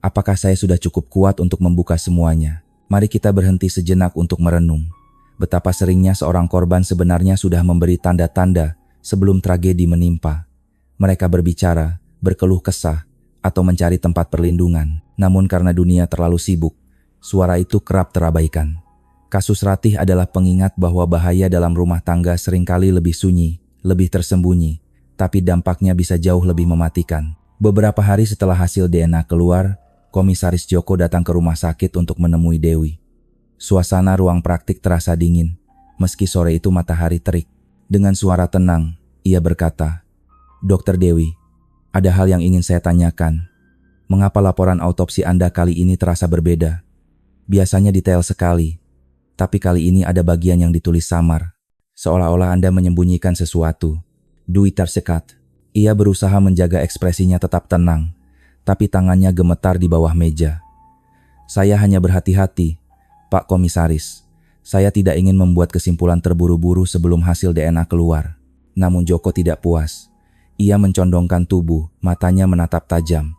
Apakah saya sudah cukup kuat untuk membuka semuanya? Mari kita berhenti sejenak untuk merenung. Betapa seringnya seorang korban sebenarnya sudah memberi tanda-tanda sebelum tragedi menimpa. Mereka berbicara, berkeluh kesah, atau mencari tempat perlindungan. Namun karena dunia terlalu sibuk, suara itu kerap terabaikan. Kasus Ratih adalah pengingat bahwa bahaya dalam rumah tangga seringkali lebih sunyi, lebih tersembunyi, tapi dampaknya bisa jauh lebih mematikan. Beberapa hari setelah hasil DNA keluar, Komisaris Joko datang ke rumah sakit untuk menemui Dewi. Suasana ruang praktik terasa dingin, meski sore itu matahari terik. Dengan suara tenang, ia berkata, "Dokter Dewi, ada hal yang ingin saya tanyakan. Mengapa laporan autopsi Anda kali ini terasa berbeda? Biasanya detail sekali, tapi kali ini ada bagian yang ditulis samar, seolah-olah Anda menyembunyikan sesuatu." Dwi tersekat. Ia berusaha menjaga ekspresinya tetap tenang, tapi tangannya gemetar di bawah meja. "Saya hanya berhati-hati, Pak Komisaris. Saya tidak ingin membuat kesimpulan terburu-buru sebelum hasil DNA keluar." Namun Joko tidak puas. Ia mencondongkan tubuh, matanya menatap tajam.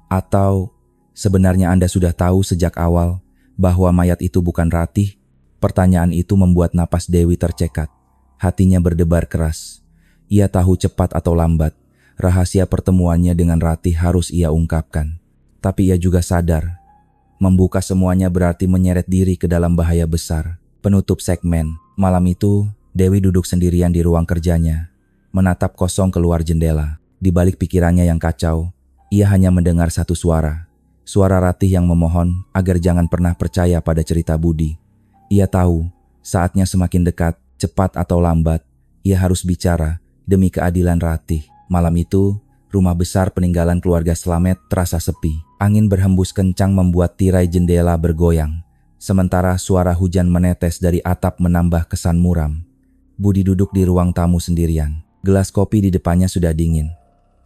"Atau sebenarnya Anda sudah tahu sejak awal bahwa mayat itu bukan Ratih?" Pertanyaan itu membuat napas Dewi tercekat. Hatinya berdebar keras. Ia tahu cepat atau lambat, rahasia pertemuannya dengan Ratih harus ia ungkapkan. Tapi ia juga sadar, membuka semuanya berarti menyeret diri ke dalam bahaya besar. Penutup segmen. Malam itu, Dewi duduk sendirian di ruang kerjanya, menatap kosong keluar jendela. Di balik pikirannya yang kacau, ia hanya mendengar satu suara. Suara Ratih yang memohon agar jangan pernah percaya pada cerita Budi. Ia tahu, saatnya semakin dekat, cepat atau lambat, ia harus bicara demi keadilan Ratih. Malam itu, rumah besar peninggalan keluarga Slamet terasa sepi. Angin berhembus kencang membuat tirai jendela bergoyang, sementara suara hujan menetes dari atap menambah kesan muram. Budi duduk di ruang tamu sendirian. Gelas kopi di depannya sudah dingin.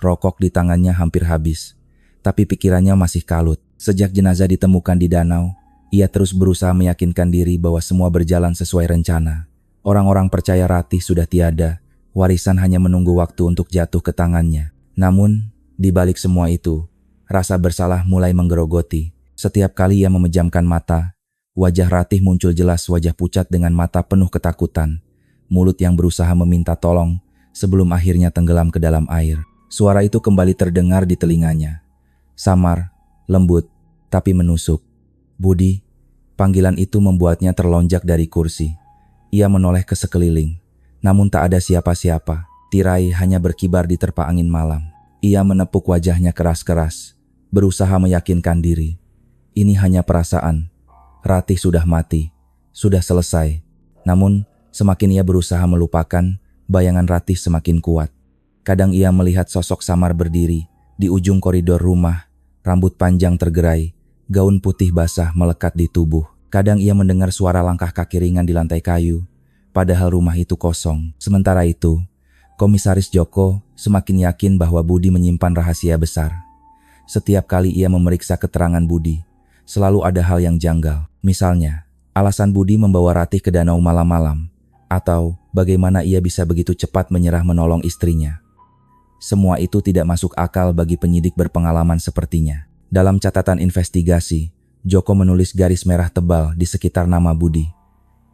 Rokok di tangannya hampir habis, tapi pikirannya masih kalut. Sejak jenazah ditemukan di danau, ia terus berusaha meyakinkan diri bahwa semua berjalan sesuai rencana. Orang-orang percaya Ratih sudah tiada, warisan hanya menunggu waktu untuk jatuh ke tangannya. Namun, di balik semua itu, rasa bersalah mulai menggerogoti. Setiap kali ia memejamkan mata, wajah Ratih muncul jelas, wajah pucat dengan mata penuh ketakutan. Mulut yang berusaha meminta tolong sebelum akhirnya tenggelam ke dalam air. Suara itu kembali terdengar di telinganya. Samar, lembut, tapi menusuk. "Budi." Panggilan itu membuatnya terlonjak dari kursi. Ia menoleh ke sekeliling, namun tak ada siapa-siapa. Tirai hanya berkibar di terpa angin malam. Ia menepuk wajahnya keras-keras, berusaha meyakinkan diri. Ini hanya perasaan. Ratih sudah mati, sudah selesai. Namun, semakin ia berusaha melupakan, bayangan Ratih semakin kuat. Kadang ia melihat sosok Samar berdiri di ujung koridor rumah, rambut panjang tergerai, gaun putih basah melekat di tubuh. Kadang ia mendengar suara langkah kaki ringan di lantai kayu, padahal rumah itu kosong. Sementara itu, Komisaris Joko semakin yakin bahwa Budi menyimpan rahasia besar. Setiap kali ia memeriksa keterangan Budi, selalu ada hal yang janggal. Misalnya, alasan Budi membawa Ratih ke danau malam-malam, atau bagaimana ia bisa begitu cepat menyerah menolong istrinya. Semua itu tidak masuk akal bagi penyidik berpengalaman sepertinya. Dalam catatan investigasi, Joko menulis garis merah tebal di sekitar nama Budi.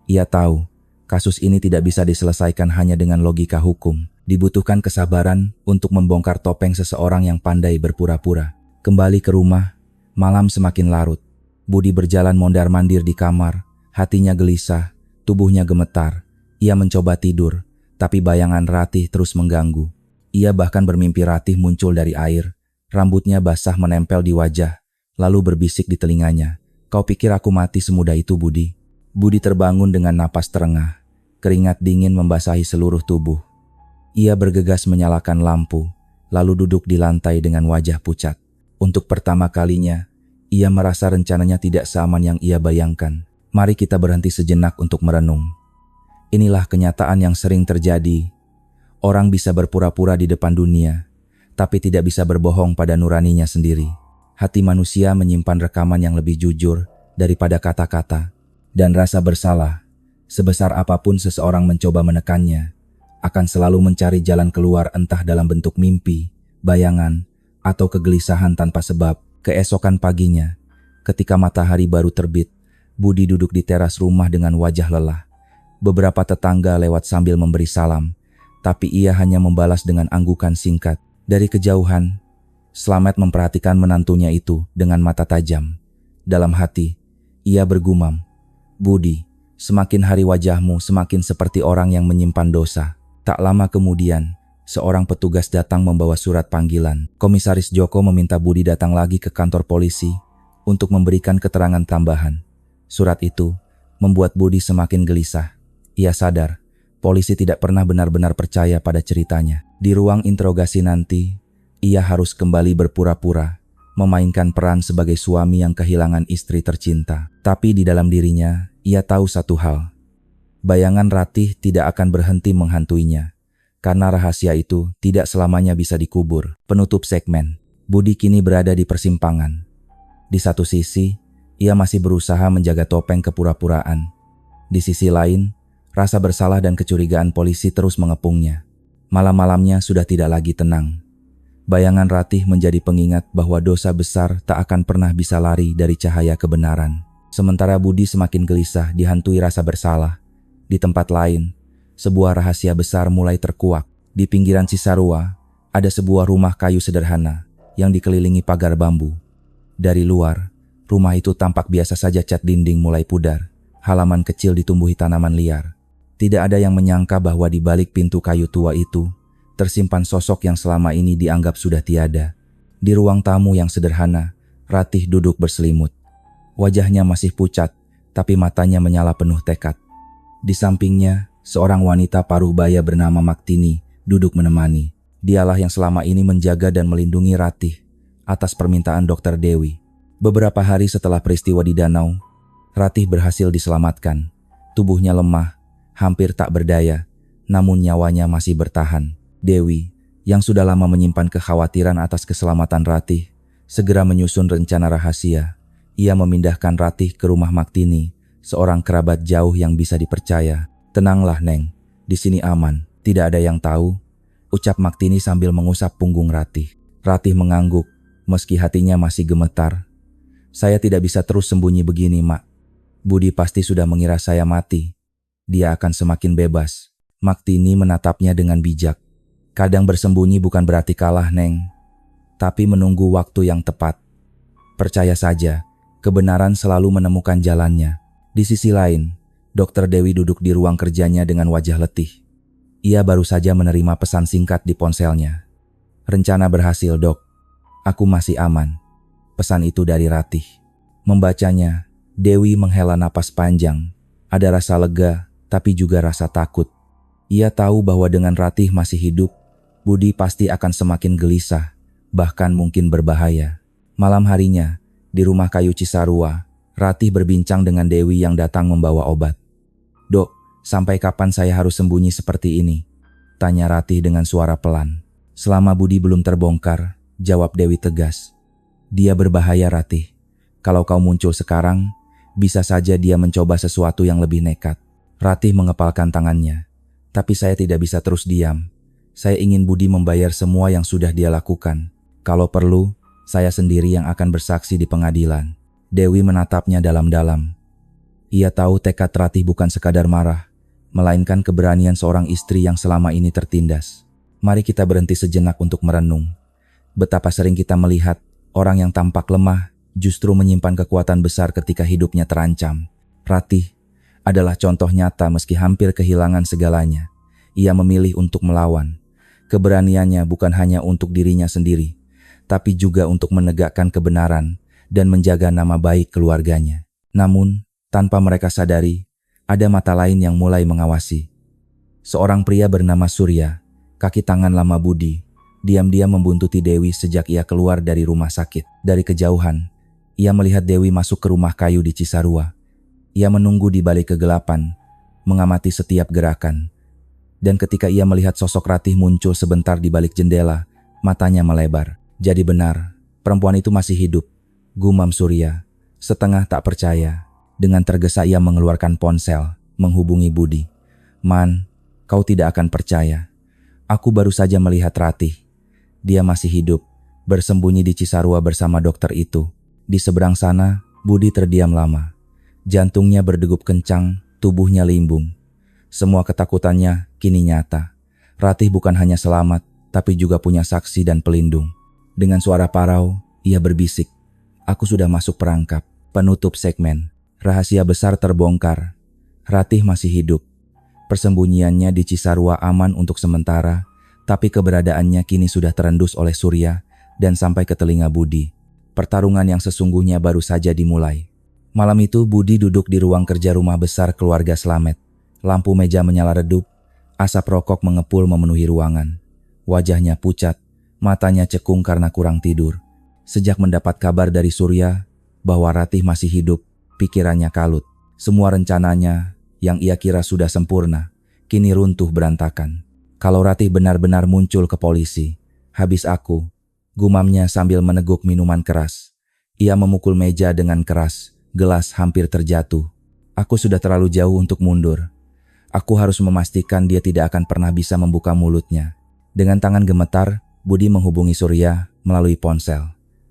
Ia tahu, kasus ini tidak bisa diselesaikan hanya dengan logika hukum. Dibutuhkan kesabaran untuk membongkar topeng seseorang yang pandai berpura-pura. Kembali ke rumah, malam semakin larut. Budi berjalan mondar-mandir di kamar, hatinya gelisah, tubuhnya gemetar. Ia mencoba tidur, tapi bayangan Ratih terus mengganggu. Ia bahkan bermimpi Ratih muncul dari air, rambutnya basah menempel di wajah, lalu berbisik di telinganya, "Kau pikir aku mati semudah itu, Budi?" Budi terbangun dengan napas terengah, keringat dingin membasahi seluruh tubuh. Ia bergegas menyalakan lampu, lalu duduk di lantai dengan wajah pucat. Untuk pertama kalinya, ia merasa rencananya tidak seaman yang ia bayangkan. Mari kita berhenti sejenak untuk merenung. Inilah kenyataan yang sering terjadi. Orang bisa berpura-pura di depan dunia, tapi tidak bisa berbohong pada nuraninya sendiri. Hati manusia menyimpan rekaman yang lebih jujur daripada kata-kata, dan rasa bersalah, sebesar apapun seseorang mencoba menekannya, akan selalu mencari jalan keluar entah dalam bentuk mimpi, bayangan, atau kegelisahan tanpa sebab. Keesokan paginya, ketika matahari baru terbit, Budi duduk di teras rumah dengan wajah lelah. Beberapa tetangga lewat sambil memberi salam, tapi ia hanya membalas dengan anggukan singkat. Dari kejauhan, Slamet memperhatikan menantunya itu dengan mata tajam. Dalam hati, ia bergumam, "Budi, semakin hari wajahmu semakin seperti orang yang menyimpan dosa." Tak lama kemudian, seorang petugas datang membawa surat panggilan. Komisaris Joko meminta Budi datang lagi ke kantor polisi untuk memberikan keterangan tambahan. Surat itu membuat Budi semakin gelisah. Ia sadar, polisi tidak pernah benar-benar percaya pada ceritanya. Di ruang interogasi nanti, ia harus kembali berpura-pura, memainkan peran sebagai suami yang kehilangan istri tercinta. Tapi di dalam dirinya, ia tahu satu hal. Bayangan Ratih tidak akan berhenti menghantuinya. Karena rahasia itu tidak selamanya bisa dikubur. Penutup segmen. Budi kini berada di persimpangan. Di satu sisi, ia masih berusaha menjaga topeng kepura-puraan. Di sisi lain, rasa bersalah dan kecurigaan polisi terus mengepungnya. Malam-malamnya sudah tidak lagi tenang. Bayangan Ratih menjadi pengingat bahwa dosa besar tak akan pernah bisa lari dari cahaya kebenaran. Sementara Budi semakin gelisah dihantui rasa bersalah. Di tempat lain, sebuah rahasia besar mulai terkuak. Di pinggiran Cisarua, ada sebuah rumah kayu sederhana yang dikelilingi pagar bambu. Dari luar, rumah itu tampak biasa saja, cat dinding mulai pudar. Halaman kecil ditumbuhi tanaman liar. Tidak ada yang menyangka bahwa di balik pintu kayu tua itu, tersimpan sosok yang selama ini dianggap sudah tiada. Di ruang tamu yang sederhana, Ratih duduk berselimut. Wajahnya masih pucat, tapi matanya menyala penuh tekad. Di sampingnya, seorang wanita paruh baya bernama Maktini duduk menemani. Dialah yang selama ini menjaga dan melindungi Ratih atas permintaan Dokter Dewi. Beberapa hari setelah peristiwa di danau, Ratih berhasil diselamatkan. Tubuhnya lemah, hampir tak berdaya, namun nyawanya masih bertahan. Dewi, yang sudah lama menyimpan kekhawatiran atas keselamatan Ratih, segera menyusun rencana rahasia. Ia memindahkan Ratih ke rumah Maktini, seorang kerabat jauh yang bisa dipercaya. "Tenanglah, Neng, di sini aman, tidak ada yang tahu," ucap Maktini sambil mengusap punggung Ratih. Ratih mengangguk, meski hatinya masih gemetar. "Saya tidak bisa terus sembunyi begini, Mak. Budi pasti sudah mengira saya mati. Dia akan semakin bebas." Maktini menatapnya dengan bijak. "Kadang bersembunyi bukan berarti kalah, Neng, tapi menunggu waktu yang tepat. Percaya saja, kebenaran selalu menemukan jalannya." Di sisi lain, Dokter Dewi duduk di ruang kerjanya dengan wajah letih. Ia baru saja menerima pesan singkat di ponselnya. "Rencana berhasil, Dok. Aku masih aman." Pesan itu dari Ratih. Membacanya, Dewi menghela napas panjang. Ada rasa lega, tapi juga rasa takut. Ia tahu bahwa dengan Ratih masih hidup, Budi pasti akan semakin gelisah, bahkan mungkin berbahaya. Malam harinya, di rumah kayu Cisarua, Ratih berbincang dengan Dewi yang datang membawa obat. "Dok, sampai kapan saya harus sembunyi seperti ini?" tanya Ratih dengan suara pelan. "Selama Budi belum terbongkar," jawab Dewi tegas. "Dia berbahaya, Ratih. Kalau kau muncul sekarang, bisa saja dia mencoba sesuatu yang lebih nekat." Ratih mengepalkan tangannya. "Tapi saya tidak bisa terus diam. Saya ingin Budi membayar semua yang sudah dia lakukan. Kalau perlu, saya sendiri yang akan bersaksi di pengadilan." Dewi menatapnya dalam-dalam. Ia tahu tekad Ratih bukan sekadar marah, melainkan keberanian seorang istri yang selama ini tertindas. Mari kita berhenti sejenak untuk merenung. Betapa sering kita melihat orang yang tampak lemah justru menyimpan kekuatan besar ketika hidupnya terancam. Ratih adalah contoh nyata meski hampir kehilangan segalanya. Ia memilih untuk melawan. Keberaniannya bukan hanya untuk dirinya sendiri, tapi juga untuk menegakkan kebenaran dan menjaga nama baik keluarganya. Namun, tanpa mereka sadari, ada mata lain yang mulai mengawasi. Seorang pria bernama Surya, kaki tangan lama Budi, diam-diam membuntuti Dewi sejak ia keluar dari rumah sakit. Dari kejauhan, ia melihat Dewi masuk ke rumah kayu di Cisarua. Ia menunggu di balik kegelapan, mengamati setiap gerakan. Dan ketika ia melihat sosok Ratih muncul sebentar di balik jendela, matanya melebar. Jadi benar, perempuan itu masih hidup, gumam Surya, setengah tak percaya. Dengan tergesa ia mengeluarkan ponsel, menghubungi Budi. Man, kau tidak akan percaya. Aku baru saja melihat Ratih. Dia masih hidup, bersembunyi di Cisarua bersama dokter itu. Di seberang sana, Budi terdiam lama. Jantungnya berdegup kencang, tubuhnya limbung. Semua ketakutannya kini nyata. Ratih bukan hanya selamat, tapi juga punya saksi dan pelindung. Dengan suara parau, ia berbisik. Aku sudah masuk perangkap. Penutup segmen. Rahasia besar terbongkar. Ratih masih hidup. Persembunyiannya di Cisarua aman untuk sementara, tapi keberadaannya kini sudah terendus oleh Surya dan sampai ke telinga Budi. Pertarungan yang sesungguhnya baru saja dimulai. Malam itu Budi duduk di ruang kerja rumah besar keluarga Slamet. Lampu meja menyala redup, asap rokok mengepul memenuhi ruangan. Wajahnya pucat, matanya cekung karena kurang tidur. Sejak mendapat kabar dari Surya bahwa Ratih masih hidup, pikirannya kalut. Semua rencananya yang ia kira sudah sempurna, kini runtuh berantakan. Kalau Ratih benar-benar muncul ke polisi, habis aku, gumamnya sambil meneguk minuman keras. Ia memukul meja dengan keras, gelas hampir terjatuh. Aku sudah terlalu jauh untuk mundur. Aku harus memastikan dia tidak akan pernah bisa membuka mulutnya. Dengan tangan gemetar, Budi menghubungi Surya melalui ponsel.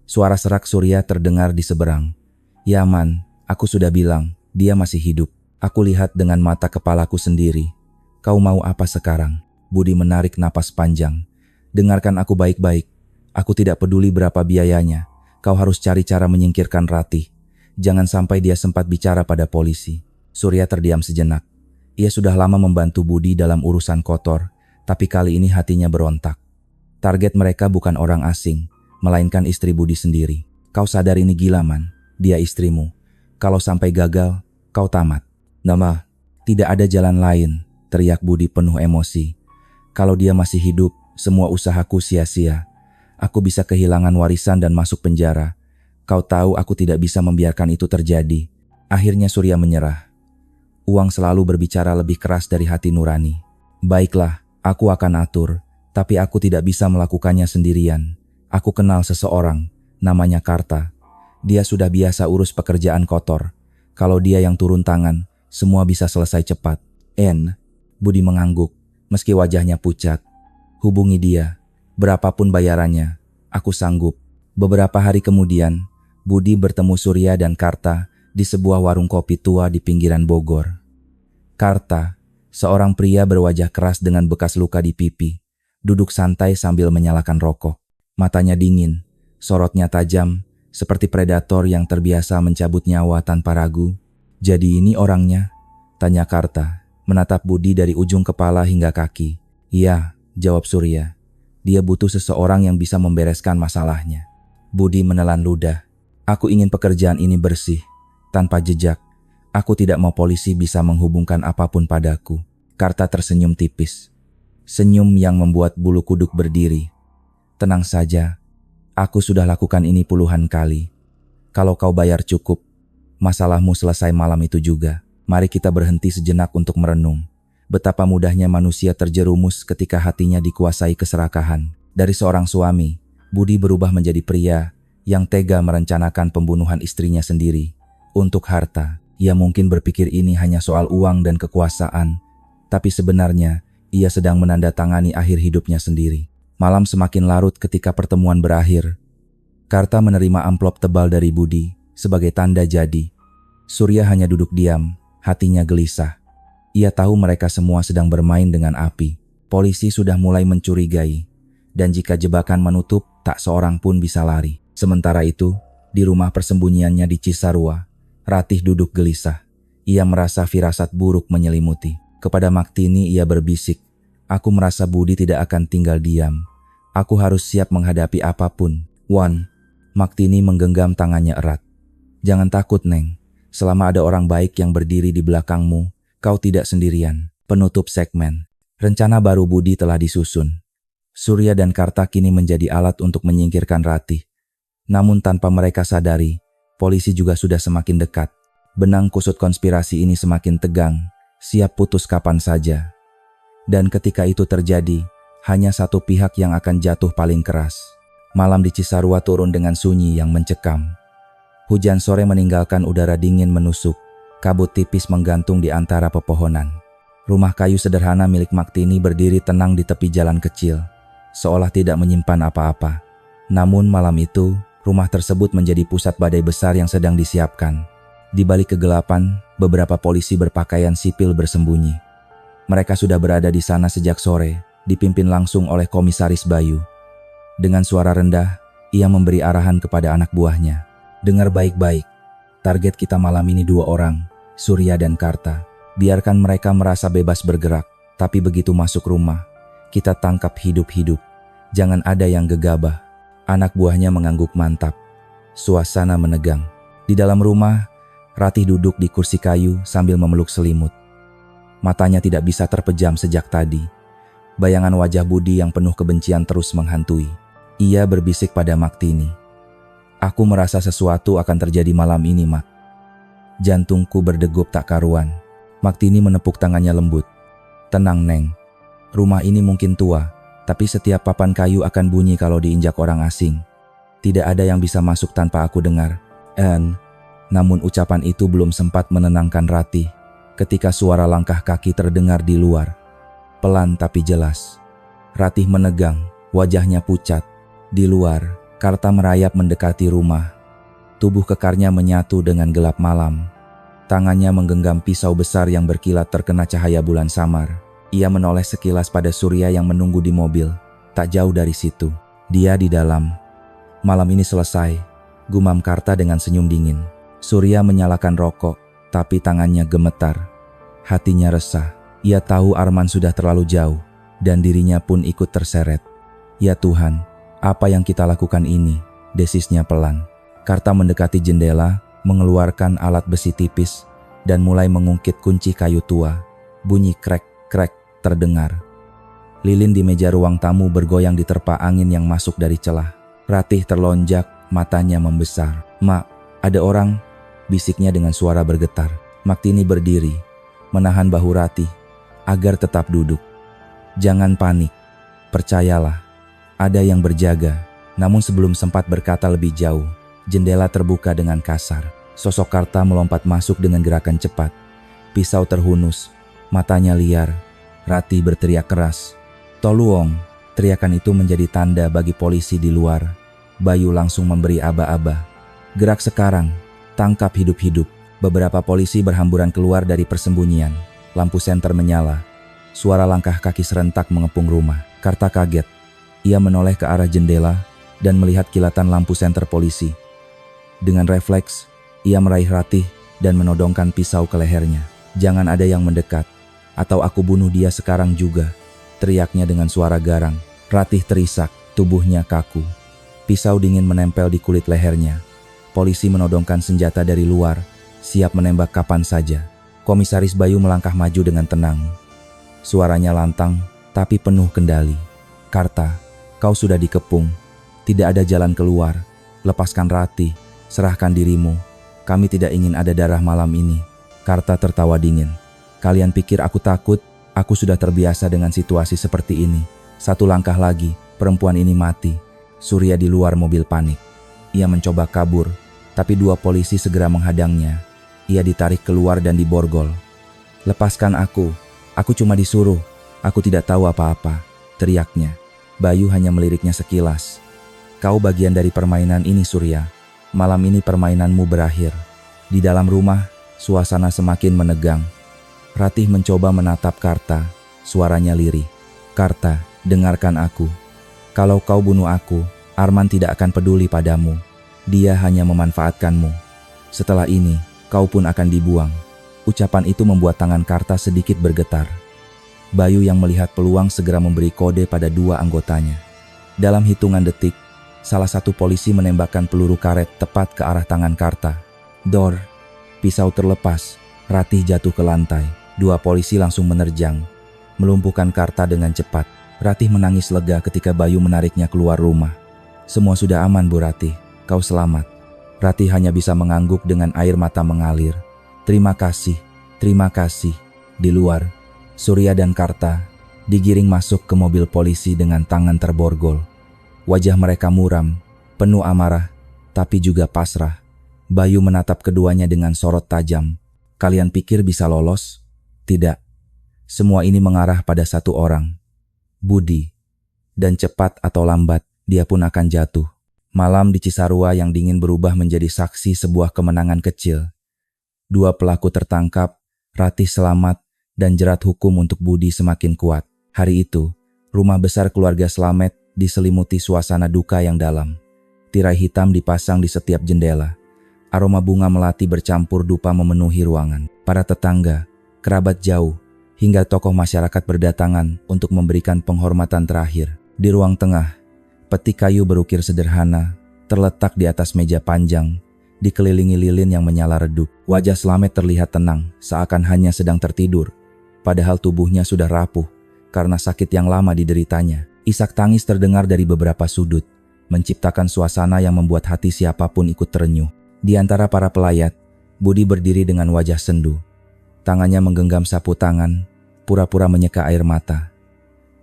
Suara serak Surya terdengar di seberang. Ya Man, aku sudah bilang, dia masih hidup. Aku lihat dengan mata kepalaku sendiri. Kau mau apa sekarang? Budi menarik napas panjang. Dengarkan aku baik-baik. Aku tidak peduli berapa biayanya. Kau harus cari cara menyingkirkan Ratih. Jangan sampai dia sempat bicara pada polisi. Surya terdiam sejenak. Ia sudah lama membantu Budi dalam urusan kotor, tapi kali ini hatinya berontak. Target mereka bukan orang asing, melainkan istri Budi sendiri. Kau sadar ini gila Man, dia istrimu. Kalau sampai gagal, kau tamat. Nama, tidak ada jalan lain, teriak Budi penuh emosi. Kalau dia masih hidup, semua usahaku sia-sia. Aku bisa kehilangan warisan dan masuk penjara. Kau tahu aku tidak bisa membiarkan itu terjadi. Akhirnya Surya menyerah. Uang selalu berbicara lebih keras dari hati nurani. Baiklah, aku akan atur, tapi aku tidak bisa melakukannya sendirian. Aku kenal seseorang, namanya Karta. Dia sudah biasa urus pekerjaan kotor. Kalau dia yang turun tangan, semua bisa selesai cepat. Budi mengangguk, meski wajahnya pucat. Hubungi dia, berapapun bayarannya, aku sanggup. Beberapa hari kemudian, Budi bertemu Surya dan Karta di sebuah warung kopi tua di pinggiran Bogor. Karta, seorang pria berwajah keras dengan bekas luka di pipi, duduk santai sambil menyalakan rokok. Matanya dingin, sorotnya tajam, seperti predator yang terbiasa mencabut nyawa tanpa ragu. Jadi ini orangnya? Tanya Karta, menatap Budi dari ujung kepala hingga kaki. Iya, jawab Surya. Dia butuh seseorang yang bisa membereskan masalahnya. Budi menelan ludah. Aku ingin pekerjaan ini bersih, tanpa jejak. Aku tidak mau polisi bisa menghubungkan apapun padaku. Karta tersenyum tipis. Senyum yang membuat bulu kuduk berdiri. Tenang saja, aku sudah lakukan ini puluhan kali. Kalau kau bayar cukup, masalahmu selesai malam itu juga. Mari kita berhenti sejenak untuk merenung. Betapa mudahnya manusia terjerumus ketika hatinya dikuasai keserakahan. Dari seorang suami, Budi berubah menjadi pria yang tega merencanakan pembunuhan istrinya sendiri. Untuk harta, ia mungkin berpikir ini hanya soal uang dan kekuasaan. Tapi sebenarnya, ia sedang menandatangani akhir hidupnya sendiri. Malam semakin larut ketika pertemuan berakhir. Karta menerima amplop tebal dari Budi sebagai tanda jadi. Surya hanya duduk diam, hatinya gelisah. Ia tahu mereka semua sedang bermain dengan api. Polisi sudah mulai mencurigai. Dan jika jebakan menutup, tak seorang pun bisa lari. Sementara itu, di rumah persembunyiannya di Cisarua, Ratih duduk gelisah. Ia merasa firasat buruk menyelimuti. Kepada Maktini ia berbisik, aku merasa Budi tidak akan tinggal diam. Aku harus siap menghadapi apapun. Maktini menggenggam tangannya erat. Jangan takut, Neng. Selama ada orang baik yang berdiri di belakangmu, kau tidak sendirian. Penutup segmen. Rencana baru Budi telah disusun. Surya dan Karta kini menjadi alat untuk menyingkirkan Ratih. Namun tanpa mereka sadari, polisi juga sudah semakin dekat. Benang kusut konspirasi ini semakin tegang, siap putus kapan saja. Dan ketika itu terjadi, hanya satu pihak yang akan jatuh paling keras. Malam di Cisarua turun dengan sunyi yang mencekam. Hujan sore meninggalkan udara dingin menusuk, kabut tipis menggantung di antara pepohonan. Rumah kayu sederhana milik Maktini berdiri tenang di tepi jalan kecil, seolah tidak menyimpan apa-apa. Namun malam itu, rumah tersebut menjadi pusat badai besar yang sedang disiapkan. Di balik kegelapan, beberapa polisi berpakaian sipil bersembunyi. Mereka sudah berada di sana sejak sore, dipimpin langsung oleh Komisaris Bayu. Dengan suara rendah, ia memberi arahan kepada anak buahnya. Dengar baik-baik, target kita malam ini 2 orang, Surya dan Karta. Biarkan mereka merasa bebas bergerak, tapi begitu masuk rumah, kita tangkap hidup-hidup. Jangan ada yang gegabah. Anak buahnya mengangguk mantap. Suasana menegang. Di dalam rumah, Ratih duduk di kursi kayu sambil memeluk selimut. Matanya tidak bisa terpejam sejak tadi. Bayangan wajah Budi yang penuh kebencian terus menghantui. Ia berbisik pada Maktini. Aku merasa sesuatu akan terjadi malam ini, Mak. Jantungku berdegup tak karuan. Maktini menepuk tangannya lembut. Tenang, Neng. Rumah ini mungkin tua, tapi setiap papan kayu akan bunyi kalau diinjak orang asing. Tidak ada yang bisa masuk tanpa aku dengar. Namun ucapan itu belum sempat menenangkan Ratih ketika suara langkah kaki terdengar di luar. Pelan tapi jelas. Ratih menegang, wajahnya pucat. Di luar, Karta merayap mendekati rumah. Tubuh kekarnya menyatu dengan gelap malam. Tangannya menggenggam pisau besar yang berkilat terkena cahaya bulan samar. Ia menoleh sekilas pada Surya yang menunggu di mobil. Tak jauh dari situ, dia di dalam. Malam ini selesai, gumam Karta dengan senyum dingin. Surya menyalakan rokok, tapi tangannya gemetar. Hatinya resah. Ia tahu Arman sudah terlalu jauh, dan dirinya pun ikut terseret. Ya Tuhan, apa yang kita lakukan ini? Desisnya pelan. Karta mendekati jendela, mengeluarkan alat besi tipis, dan mulai mengungkit kunci kayu tua. Bunyi krek-krek terdengar. Lilin di meja ruang tamu bergoyang diterpa angin yang masuk dari celah. Ratih terlonjak, matanya membesar. "Mak, ada orang," bisiknya dengan suara bergetar. Maktini berdiri, menahan bahu Ratih agar tetap duduk. "Jangan panik, percayalah, ada yang berjaga." Namun sebelum sempat berkata lebih jauh, jendela terbuka dengan kasar. Sosok Karta melompat masuk dengan gerakan cepat. Pisau terhunus, matanya liar. Ratih berteriak keras. "Toluong!" Teriakan itu menjadi tanda bagi polisi di luar. Bayu langsung memberi aba-aba. "Gerak sekarang, tangkap hidup-hidup." Beberapa polisi berhamburan keluar dari persembunyian. Lampu senter menyala. Suara langkah kaki serentak mengepung rumah. Karta kaget. Ia menoleh ke arah jendela dan melihat kilatan lampu senter polisi. Dengan refleks, ia meraih Ratih dan menodongkan pisau ke lehernya. "Jangan ada yang mendekat, atau aku bunuh dia sekarang juga," teriaknya dengan suara garang. Ratih terisak, tubuhnya kaku. Pisau dingin menempel di kulit lehernya. Polisi menodongkan senjata dari luar, siap menembak kapan saja. Komisaris Bayu melangkah maju dengan tenang. Suaranya lantang, tapi penuh kendali. "Karta, kau sudah dikepung. Tidak ada jalan keluar. Lepaskan Ratih, serahkan dirimu. Kami tidak ingin ada darah malam ini." Karta tertawa dingin. "Kalian pikir aku takut? Aku sudah terbiasa dengan situasi seperti ini. Satu langkah lagi, perempuan ini mati." Surya di luar mobil panik. Ia mencoba kabur, tapi 2 polisi segera menghadangnya. Ia ditarik keluar dan diborgol. "Lepaskan aku cuma disuruh. Aku tidak tahu apa-apa," teriaknya. Bayu hanya meliriknya sekilas. "Kau bagian dari permainan ini, Surya. Malam ini permainanmu berakhir." Di dalam rumah, suasana semakin menegang. Ratih mencoba menatap Karta, suaranya lirih. "Karta, dengarkan aku. Kalau kau bunuh aku, Arman tidak akan peduli padamu. Dia hanya memanfaatkanmu. Setelah ini, kau pun akan dibuang." Ucapan itu membuat tangan Karta sedikit bergetar. Bayu yang melihat peluang segera memberi kode pada 2 anggotanya. Dalam hitungan detik, salah satu polisi menembakkan peluru karet tepat ke arah tangan Karta. Dor! Pisau terlepas, Ratih jatuh ke lantai. 2 polisi langsung menerjang, melumpuhkan Karta dengan cepat. Ratih menangis lega ketika Bayu menariknya keluar rumah. "Semua sudah aman, Bu Ratih. Kau selamat." Ratih hanya bisa mengangguk dengan air mata mengalir. Terima kasih. Di luar, Surya dan Karta digiring masuk ke mobil polisi dengan tangan terborgol. Wajah mereka muram, penuh amarah, tapi juga pasrah. Bayu menatap keduanya dengan sorot tajam. Kalian pikir bisa lolos? Tidak. Semua ini mengarah pada satu orang, Budi. Dan cepat atau lambat, dia pun akan jatuh. Malam di Cisarua yang dingin berubah menjadi saksi sebuah kemenangan kecil. 2 pelaku tertangkap, Ratih selamat, dan jerat hukum untuk Budi semakin kuat. Hari itu, rumah besar keluarga Slamet diselimuti suasana duka yang dalam. Tirai hitam dipasang di setiap jendela. Aroma bunga melati bercampur dupa memenuhi ruangan. Para tetangga, kerabat jauh, hingga tokoh masyarakat berdatangan untuk memberikan penghormatan terakhir. Di ruang tengah, peti kayu berukir sederhana terletak di atas meja panjang, dikelilingi lilin yang menyala redup. Wajah Slamet terlihat tenang, seakan hanya sedang tertidur, padahal tubuhnya sudah rapuh karena sakit yang lama dideritanya. Isak tangis terdengar dari beberapa sudut, menciptakan suasana yang membuat hati siapapun ikut terenyuh. Di antara para pelayat, Budi berdiri dengan wajah sendu. Tangannya menggenggam sapu tangan, pura-pura menyeka air mata.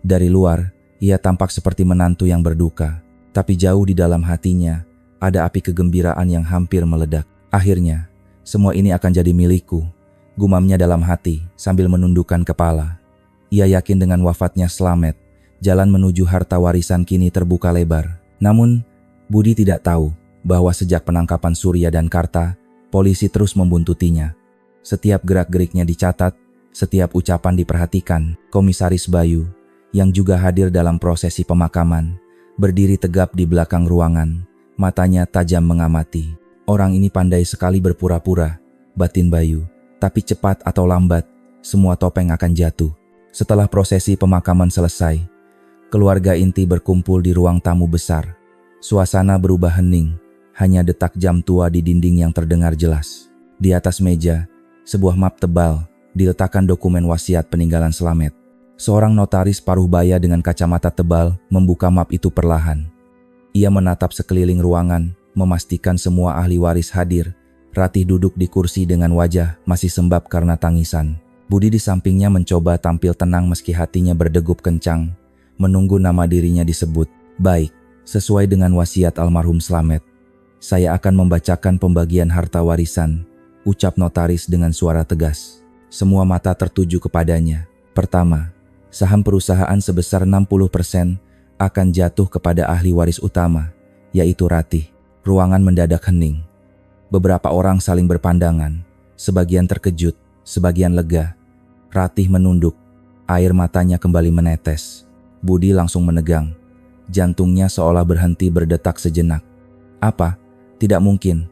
Dari luar, ia tampak seperti menantu yang berduka, tapi jauh di dalam hatinya ada api kegembiraan yang hampir meledak. Akhirnya, semua ini akan jadi milikku, gumamnya dalam hati sambil menundukkan kepala. Ia yakin dengan wafatnya Slamet, jalan menuju harta warisan kini terbuka lebar. Namun, Budi tidak tahu bahwa sejak penangkapan Surya dan Karta, polisi terus membuntutinya. Setiap gerak-geriknya dicatat, setiap ucapan diperhatikan. Komisaris Bayu, yang juga hadir dalam prosesi pemakaman, berdiri tegap di belakang ruangan, matanya tajam mengamati. Orang ini pandai sekali berpura-pura, batin Bayu, tapi cepat atau lambat, semua topeng akan jatuh. Setelah prosesi pemakaman selesai, keluarga inti berkumpul di ruang tamu besar. Suasana berubah hening, hanya detak jam tua di dinding yang terdengar jelas. Di atas meja, sebuah map tebal diletakkan dokumen wasiat peninggalan Slamet. Seorang notaris paruh baya dengan kacamata tebal membuka map itu perlahan. Ia menatap sekeliling ruangan, memastikan semua ahli waris hadir. Ratih duduk di kursi dengan wajah masih sembab karena tangisan. Budi di sampingnya mencoba tampil tenang meski hatinya berdegup kencang, menunggu nama dirinya disebut. Baik, sesuai dengan wasiat almarhum Slamet, saya akan membacakan pembagian harta warisan, ucap notaris dengan suara tegas. Semua mata tertuju kepadanya. Pertama, saham perusahaan sebesar 60% akan jatuh kepada ahli waris utama, yaitu Ratih. Ruangan mendadak hening. Beberapa orang saling berpandangan, sebagian terkejut, sebagian lega. Ratih menunduk, air matanya kembali menetes. Budi langsung menegang. Jantungnya seolah berhenti berdetak sejenak. Apa? Tidak mungkin,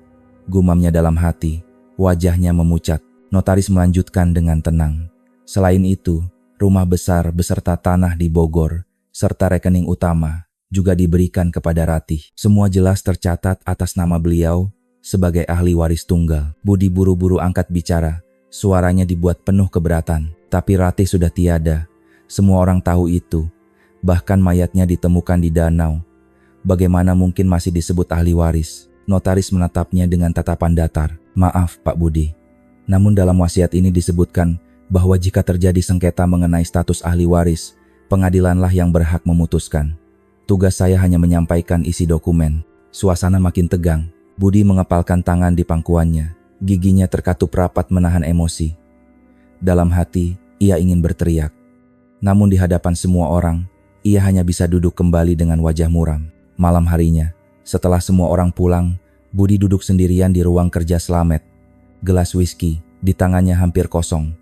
gumamnya dalam hati. Wajahnya memucat. Notaris melanjutkan dengan tenang. Selain itu, rumah besar beserta tanah di Bogor, serta rekening utama, juga diberikan kepada Ratih. Semua jelas tercatat atas nama beliau sebagai ahli waris tunggal. Budi buru-buru angkat bicara, suaranya dibuat penuh keberatan. Tapi Ratih sudah tiada. Semua orang tahu itu. Bahkan mayatnya ditemukan di danau. Bagaimana mungkin masih disebut ahli waris? Notaris menatapnya dengan tatapan datar. Maaf Pak Budi. Namun dalam wasiat ini disebutkan bahwa jika terjadi sengketa mengenai status ahli waris, pengadilanlah yang berhak memutuskan. Tugas saya hanya menyampaikan isi dokumen. Suasana makin tegang. Budi mengepalkan tangan di pangkuannya. Giginya terkatup rapat menahan emosi. Dalam hati, ia ingin berteriak. Namun di hadapan semua orang, ia hanya bisa duduk kembali dengan wajah muram. Malam harinya, setelah semua orang pulang, Budi duduk sendirian di ruang kerja Slamet. Gelas whisky di tangannya hampir kosong.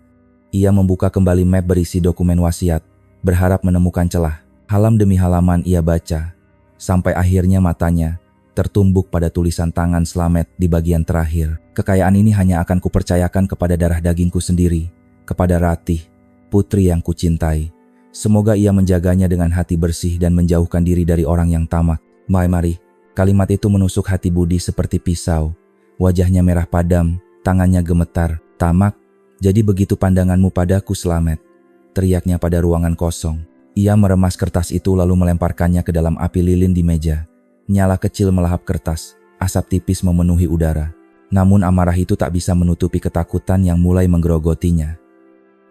Ia membuka kembali map berisi dokumen wasiat, berharap menemukan celah. Halam demi halaman ia baca, sampai akhirnya matanya tertumbuk pada tulisan tangan Slamet di bagian terakhir. Kekayaan ini hanya akan kupercayakan kepada darah dagingku sendiri, kepada Ratih, putri yang kucintai. Semoga ia menjaganya dengan hati bersih dan menjauhkan diri dari orang yang tamak. Mari. Kalimat itu menusuk hati Budi seperti pisau. Wajahnya merah padam, tangannya gemetar. Tamak? Jadi begitu pandanganmu padaku, Slamet? Teriaknya pada ruangan kosong. Ia meremas kertas itu lalu melemparkannya ke dalam api lilin di meja. Nyala kecil melahap kertas, asap tipis memenuhi udara. Namun amarah itu tak bisa menutupi ketakutan yang mulai menggerogotinya.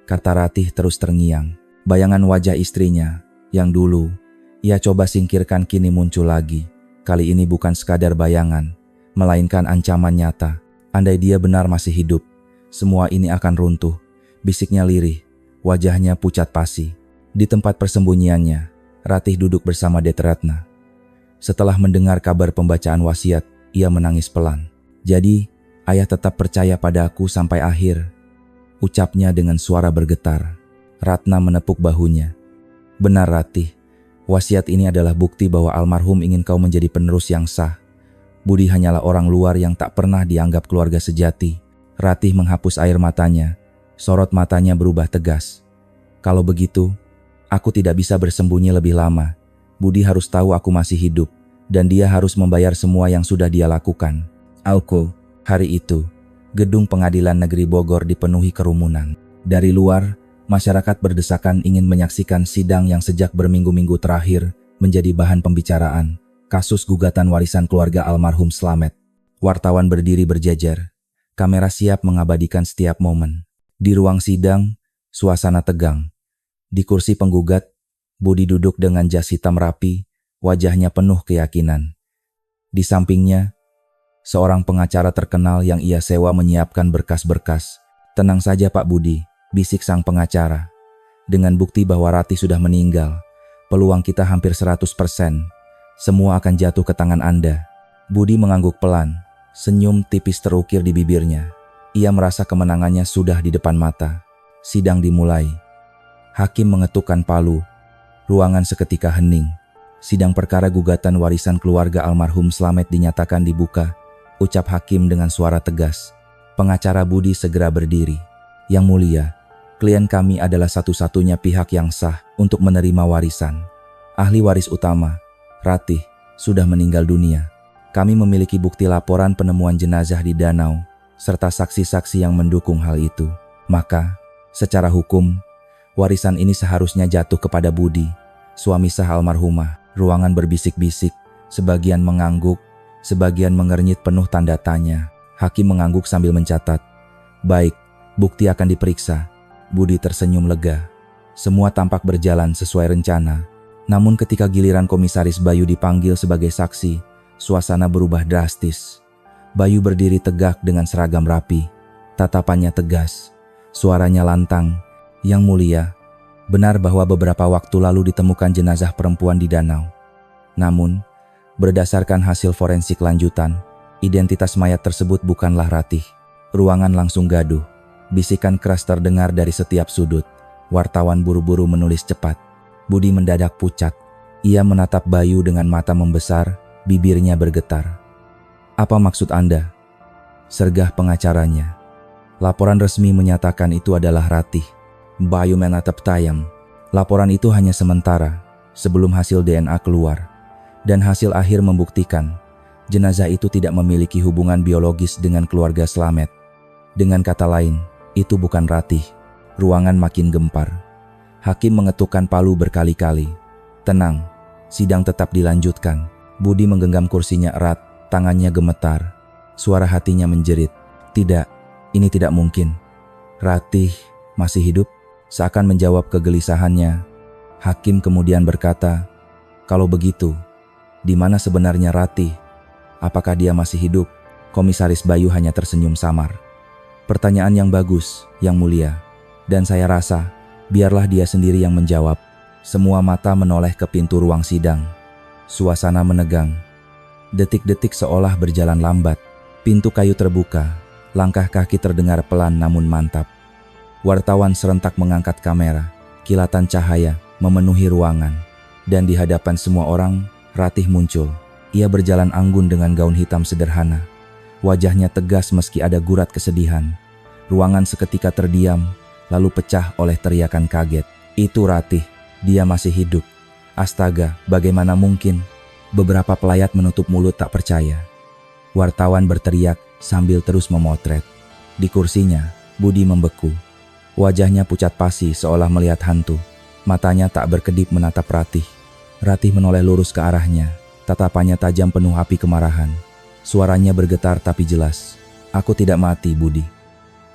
kata Ratih terus terngiang. Bayangan wajah istrinya, yang dulu ia coba singkirkan kini muncul lagi. Kali ini bukan sekadar bayangan, melainkan ancaman nyata. Andai dia benar masih hidup, semua ini akan runtuh, bisiknya lirih, wajahnya pucat pasi. Di tempat persembunyiannya, Ratih duduk bersama Detratna. Setelah mendengar kabar pembacaan wasiat, ia menangis pelan. Jadi, ayah tetap percaya padaku sampai akhir, ucapnya dengan suara bergetar. Ratna menepuk bahunya. Benar Ratih, wasiat ini adalah bukti bahwa almarhum ingin kau menjadi penerus yang sah. Budi hanyalah orang luar yang tak pernah dianggap keluarga sejati. Ratih menghapus air matanya, sorot matanya berubah tegas. Kalau begitu, aku tidak bisa bersembunyi lebih lama. Budi harus tahu aku masih hidup, dan dia harus membayar semua yang sudah dia lakukan. Alko, hari itu, gedung pengadilan negeri Bogor dipenuhi kerumunan. Dari luar, masyarakat berdesakan ingin menyaksikan sidang yang sejak berminggu-minggu terakhir menjadi bahan pembicaraan, kasus gugatan warisan keluarga almarhum Slamet. Wartawan berdiri berjejer, kamera siap mengabadikan setiap momen. Di ruang sidang, suasana tegang. Di kursi penggugat, Budi duduk dengan jas hitam rapi, wajahnya penuh keyakinan. Di sampingnya, seorang pengacara terkenal yang ia sewa menyiapkan berkas-berkas. Tenang saja Pak Budi, bisik sang pengacara. Dengan bukti bahwa Ratih sudah meninggal, peluang kita hampir 100%. Semua akan jatuh ke tangan Anda. Budi mengangguk pelan, senyum tipis terukir di bibirnya. Ia merasa kemenangannya sudah di depan mata. Sidang dimulai. Hakim mengetukkan palu. Ruangan seketika hening. Sidang perkara gugatan warisan keluarga almarhum Slamet dinyatakan dibuka, ucap hakim dengan suara tegas. Pengacara Budi segera berdiri. Yang mulia, klien kami adalah satu-satunya pihak yang sah untuk menerima warisan. Ahli waris utama, Ratih, sudah meninggal dunia. Kami memiliki bukti laporan penemuan jenazah di danau, serta saksi-saksi yang mendukung hal itu. Maka, secara hukum, warisan ini seharusnya jatuh kepada Budi, suami sah almarhumah. Ruangan berbisik-bisik, sebagian mengangguk, sebagian mengernyit penuh tanda tanya. Hakim mengangguk sambil mencatat. Baik, bukti akan diperiksa. Budi tersenyum lega. Semua tampak berjalan sesuai rencana. Namun ketika giliran Komisaris Bayu dipanggil sebagai saksi, suasana berubah drastis. Bayu berdiri tegak dengan seragam rapi. Tatapannya tegas. Suaranya lantang. Yang mulia, benar bahwa beberapa waktu lalu ditemukan jenazah perempuan di danau. Namun, berdasarkan hasil forensik lanjutan, identitas mayat tersebut bukanlah Ratih. Ruangan langsung gaduh. Bisikan keras terdengar dari setiap sudut. Wartawan buru-buru menulis cepat. Budi mendadak pucat. Ia menatap Bayu dengan mata membesar, bibirnya bergetar. Apa maksud Anda? Sergah pengacaranya. Laporan resmi menyatakan itu adalah Ratih. Bayu menatap tajam. Laporan itu hanya sementara, sebelum hasil DNA keluar. Dan hasil akhir membuktikan, jenazah itu tidak memiliki hubungan biologis dengan keluarga Slamet. Dengan kata lain, itu bukan Ratih. Ruangan makin gempar. Hakim mengetukkan palu berkali-kali. Tenang, sidang tetap dilanjutkan. Budi menggenggam kursinya erat, tangannya gemetar. Suara hatinya menjerit. Tidak, ini tidak mungkin. Ratih masih hidup? Seakan menjawab kegelisahannya, hakim kemudian berkata, kalau begitu, di mana sebenarnya Ratih? Apakah dia masih hidup? Komisaris Bayu hanya tersenyum samar. Pertanyaan yang bagus, Yang Mulia. Dan saya rasa, biarlah dia sendiri yang menjawab. Semua mata menoleh ke pintu ruang sidang. Suasana menegang. Detik-detik seolah berjalan lambat. Pintu kayu terbuka. Langkah kaki terdengar pelan namun mantap. Wartawan serentak mengangkat kamera. Kilatan cahaya memenuhi ruangan. Dan di hadapan semua orang, Ratih muncul. Ia berjalan anggun dengan gaun hitam sederhana. Wajahnya tegas meski ada gurat kesedihan. Ruangan seketika terdiam, lalu pecah oleh teriakan kaget. Itu Ratih, dia masih hidup. Astaga, bagaimana mungkin? Beberapa pelayat menutup mulut tak percaya. Wartawan berteriak sambil terus memotret. Di kursinya, Budi membeku. Wajahnya pucat pasi seolah melihat hantu. Matanya tak berkedip menatap Ratih. Ratih menoleh lurus ke arahnya. Tatapannya tajam penuh api kemarahan. Suaranya bergetar tapi jelas. Aku tidak mati, Budi.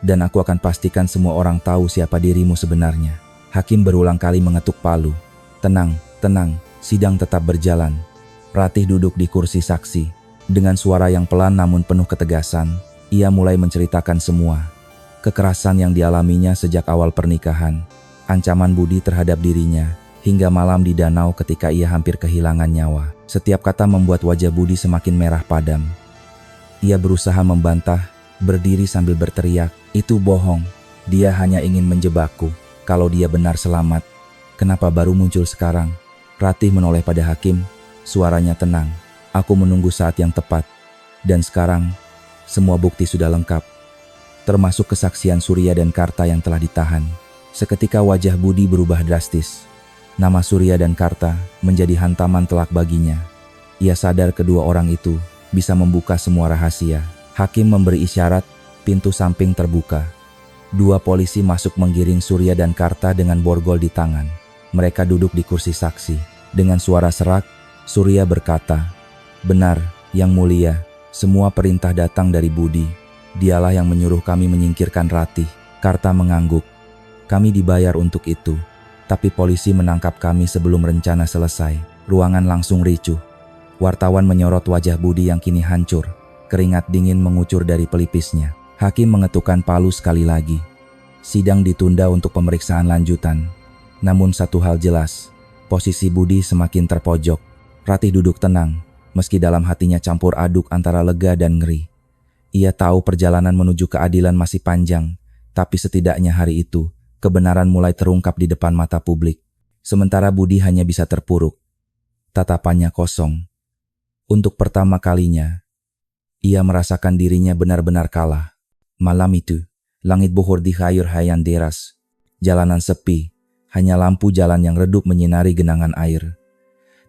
Dan aku akan pastikan semua orang tahu siapa dirimu sebenarnya. Hakim berulang kali mengetuk palu. Tenang, tenang, sidang tetap berjalan. Ratih duduk di kursi saksi. Dengan suara yang pelan namun penuh ketegasan, ia mulai menceritakan semua. Kekerasan yang dialaminya sejak awal pernikahan, ancaman Budi terhadap dirinya, hingga malam di danau ketika ia hampir kehilangan nyawa. Setiap kata membuat wajah Budi semakin merah padam. Ia berusaha membantah, berdiri sambil berteriak, "Itu bohong, dia hanya ingin menjebakku. Kalau dia benar selamat, kenapa baru muncul sekarang?" Ratih menoleh pada hakim, suaranya tenang. "Aku menunggu saat yang tepat. Dan sekarang, semua bukti sudah lengkap. Termasuk kesaksian Surya dan Karta yang telah ditahan." Seketika wajah Budi berubah drastis. Nama Surya dan Karta menjadi hantaman telak baginya. Ia sadar kedua orang itu bisa membuka semua rahasia. Hakim memberi isyarat, pintu samping terbuka. Dua polisi masuk menggiring Surya dan Karta dengan borgol di tangan. Mereka duduk di kursi saksi. Dengan suara serak, Surya berkata, "Benar, Yang Mulia, semua perintah datang dari Budi. Dialah yang menyuruh kami menyingkirkan Ratih." Karta mengangguk. "Kami dibayar untuk itu, tapi polisi menangkap kami sebelum rencana selesai." Ruangan langsung ricuh. Wartawan menyorot wajah Budi yang kini hancur. Keringat dingin mengucur dari pelipisnya. Hakim mengetukkan palu sekali lagi. Sidang ditunda untuk pemeriksaan lanjutan. Namun satu hal jelas, posisi Budi semakin terpojok. Ratih duduk tenang, meski dalam hatinya campur aduk antara lega dan ngeri. Ia tahu perjalanan menuju keadilan masih panjang, tapi setidaknya hari itu, kebenaran mulai terungkap di depan mata publik. Sementara Budi hanya bisa terpuruk. Tatapannya kosong. Untuk pertama kalinya, ia merasakan dirinya benar-benar kalah. Malam itu, langit bohor di hayur hayan deras. Jalanan sepi, hanya lampu jalan yang redup menyinari genangan air.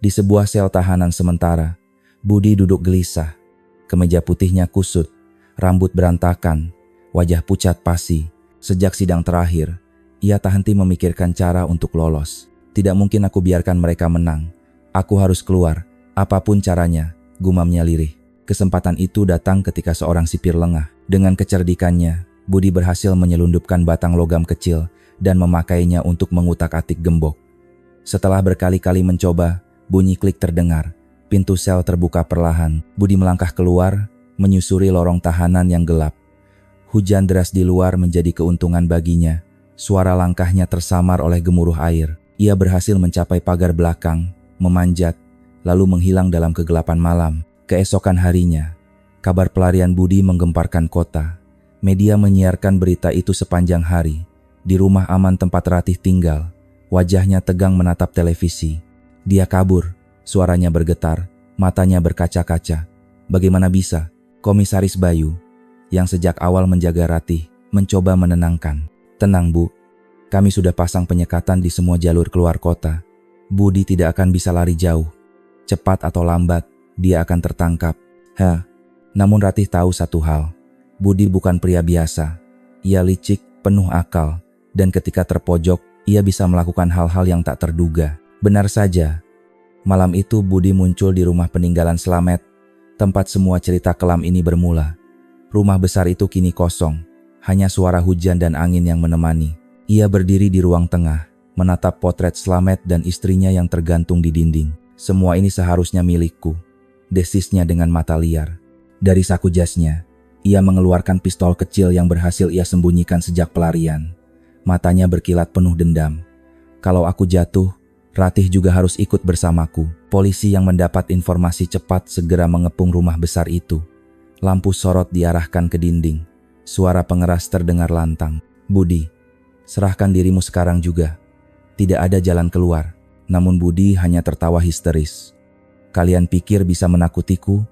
Di sebuah sel tahanan sementara, Budi duduk gelisah. Kemeja putihnya kusut, rambut berantakan, wajah pucat pasi. Sejak sidang terakhir, ia tak henti memikirkan cara untuk lolos. "Tidak mungkin aku biarkan mereka menang. Aku harus keluar, apapun caranya," gumamnya lirih. Kesempatan itu datang ketika seorang sipir lengah. Dengan kecerdikannya, Budi berhasil menyelundupkan batang logam kecil dan memakainya untuk mengutak-atik gembok. Setelah berkali-kali mencoba, bunyi klik terdengar. Pintu sel terbuka perlahan. Budi melangkah keluar, menyusuri lorong tahanan yang gelap. Hujan deras di luar menjadi keuntungan baginya. Suara langkahnya tersamar oleh gemuruh air. Ia berhasil mencapai pagar belakang, memanjat, lalu menghilang dalam kegelapan malam. Keesokan harinya, kabar pelarian Budi menggemparkan kota. Media menyiarkan berita itu sepanjang hari. Di rumah aman tempat Ratih tinggal, wajahnya tegang menatap televisi. "Dia kabur," suaranya bergetar, matanya berkaca-kaca. "Bagaimana bisa?" Komisaris Bayu, yang sejak awal menjaga Ratih, mencoba menenangkan. "Tenang, Bu. Kami sudah pasang penyekatan di semua jalur keluar kota. Budi tidak akan bisa lari jauh. Cepat atau lambat, dia akan tertangkap." Namun Ratih tahu satu hal. Budi bukan pria biasa. Ia licik, penuh akal, dan ketika terpojok, ia bisa melakukan hal-hal yang tak terduga. Benar saja, malam itu Budi muncul di rumah peninggalan Slamet, tempat semua cerita kelam ini bermula. Rumah besar itu kini kosong, hanya suara hujan dan angin yang menemani. Ia berdiri di ruang tengah, menatap potret Slamet dan istrinya yang tergantung di dinding. "Semua ini seharusnya milikku," desisnya dengan mata liar. Dari saku jasnya, ia mengeluarkan pistol kecil yang berhasil ia sembunyikan sejak pelarian. Matanya berkilat penuh dendam. "Kalau aku jatuh, Ratih juga harus ikut bersamaku." Polisi yang mendapat informasi cepat segera mengepung rumah besar itu. Lampu sorot diarahkan ke dinding. Suara pengeras terdengar lantang. "Budi, serahkan dirimu sekarang juga. Tidak ada jalan keluar." Namun Budi hanya tertawa histeris. "Kalian pikir bisa menakutiku?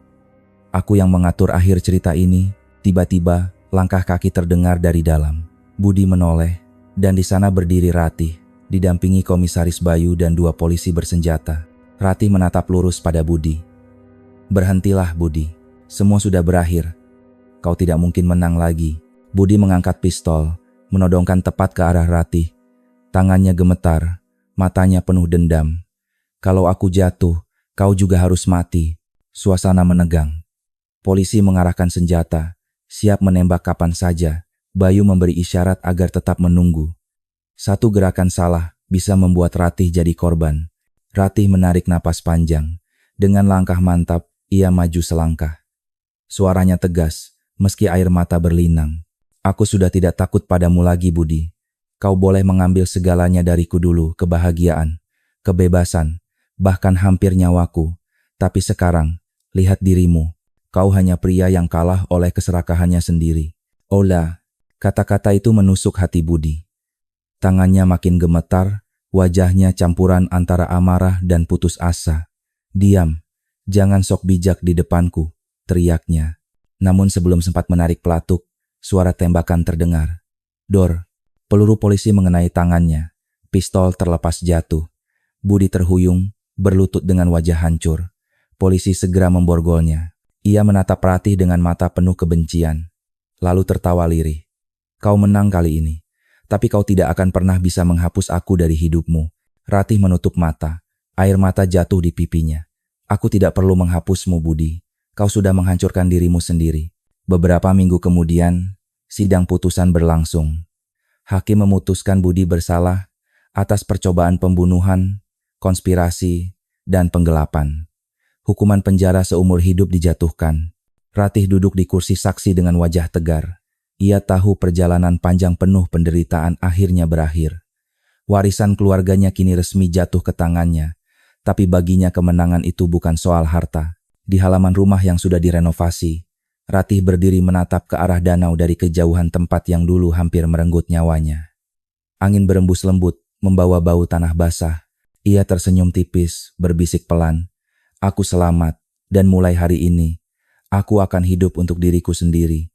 Aku yang mengatur akhir cerita ini." Tiba-tiba, langkah kaki terdengar dari dalam. Budi menoleh, dan di sana berdiri Ratih, didampingi Komisaris Bayu dan dua polisi bersenjata. Ratih menatap lurus pada Budi. "Berhentilah, Budi. Semua sudah berakhir. Kau tidak mungkin menang lagi." Budi mengangkat pistol, menodongkan tepat ke arah Ratih. Tangannya gemetar, matanya penuh dendam. "Kalau aku jatuh, kau juga harus mati." Suasana menegang. Polisi mengarahkan senjata, siap menembak kapan saja, Bayu memberi isyarat agar tetap menunggu. Satu gerakan salah bisa membuat Ratih jadi korban. Ratih menarik napas panjang. Dengan langkah mantap, ia maju selangkah. Suaranya tegas, meski air mata berlinang. Aku sudah tidak takut padamu lagi, Budi. Kau boleh mengambil segalanya dariku dulu, kebahagiaan, kebebasan, bahkan hampir nyawaku. Tapi sekarang, lihat dirimu. Kau hanya pria yang kalah oleh keserakahannya sendiri. Ola, kata-kata itu menusuk hati Budi. Tangannya makin gemetar, wajahnya campuran antara amarah dan putus asa. Diam, jangan sok bijak di depanku, teriaknya. Namun sebelum sempat menarik pelatuk, suara tembakan terdengar. Dor, peluru polisi mengenai tangannya. Pistol terlepas jatuh. Budi terhuyung, berlutut dengan wajah hancur. Polisi segera memborgolnya. Ia menatap Ratih dengan mata penuh kebencian. Lalu tertawa lirih. Kau menang kali ini. Tapi kau tidak akan pernah bisa menghapus aku dari hidupmu. Ratih menutup mata. Air mata jatuh di pipinya. Aku tidak perlu menghapusmu, Budi. Kau sudah menghancurkan dirimu sendiri. Beberapa minggu kemudian, sidang putusan berlangsung. Hakim memutuskan Budi bersalah atas percobaan pembunuhan, konspirasi, dan penggelapan. Hukuman penjara seumur hidup dijatuhkan. Ratih duduk di kursi saksi dengan wajah tegar. Ia tahu perjalanan panjang penuh penderitaan akhirnya berakhir. Warisan keluarganya kini resmi jatuh ke tangannya. Tapi baginya kemenangan itu bukan soal harta. Di halaman rumah yang sudah direnovasi, Ratih berdiri menatap ke arah danau dari kejauhan tempat yang dulu hampir merenggut nyawanya. Angin berembus lembut, membawa bau tanah basah. Ia tersenyum tipis, berbisik pelan. Aku selamat, dan mulai hari ini, aku akan hidup untuk diriku sendiri,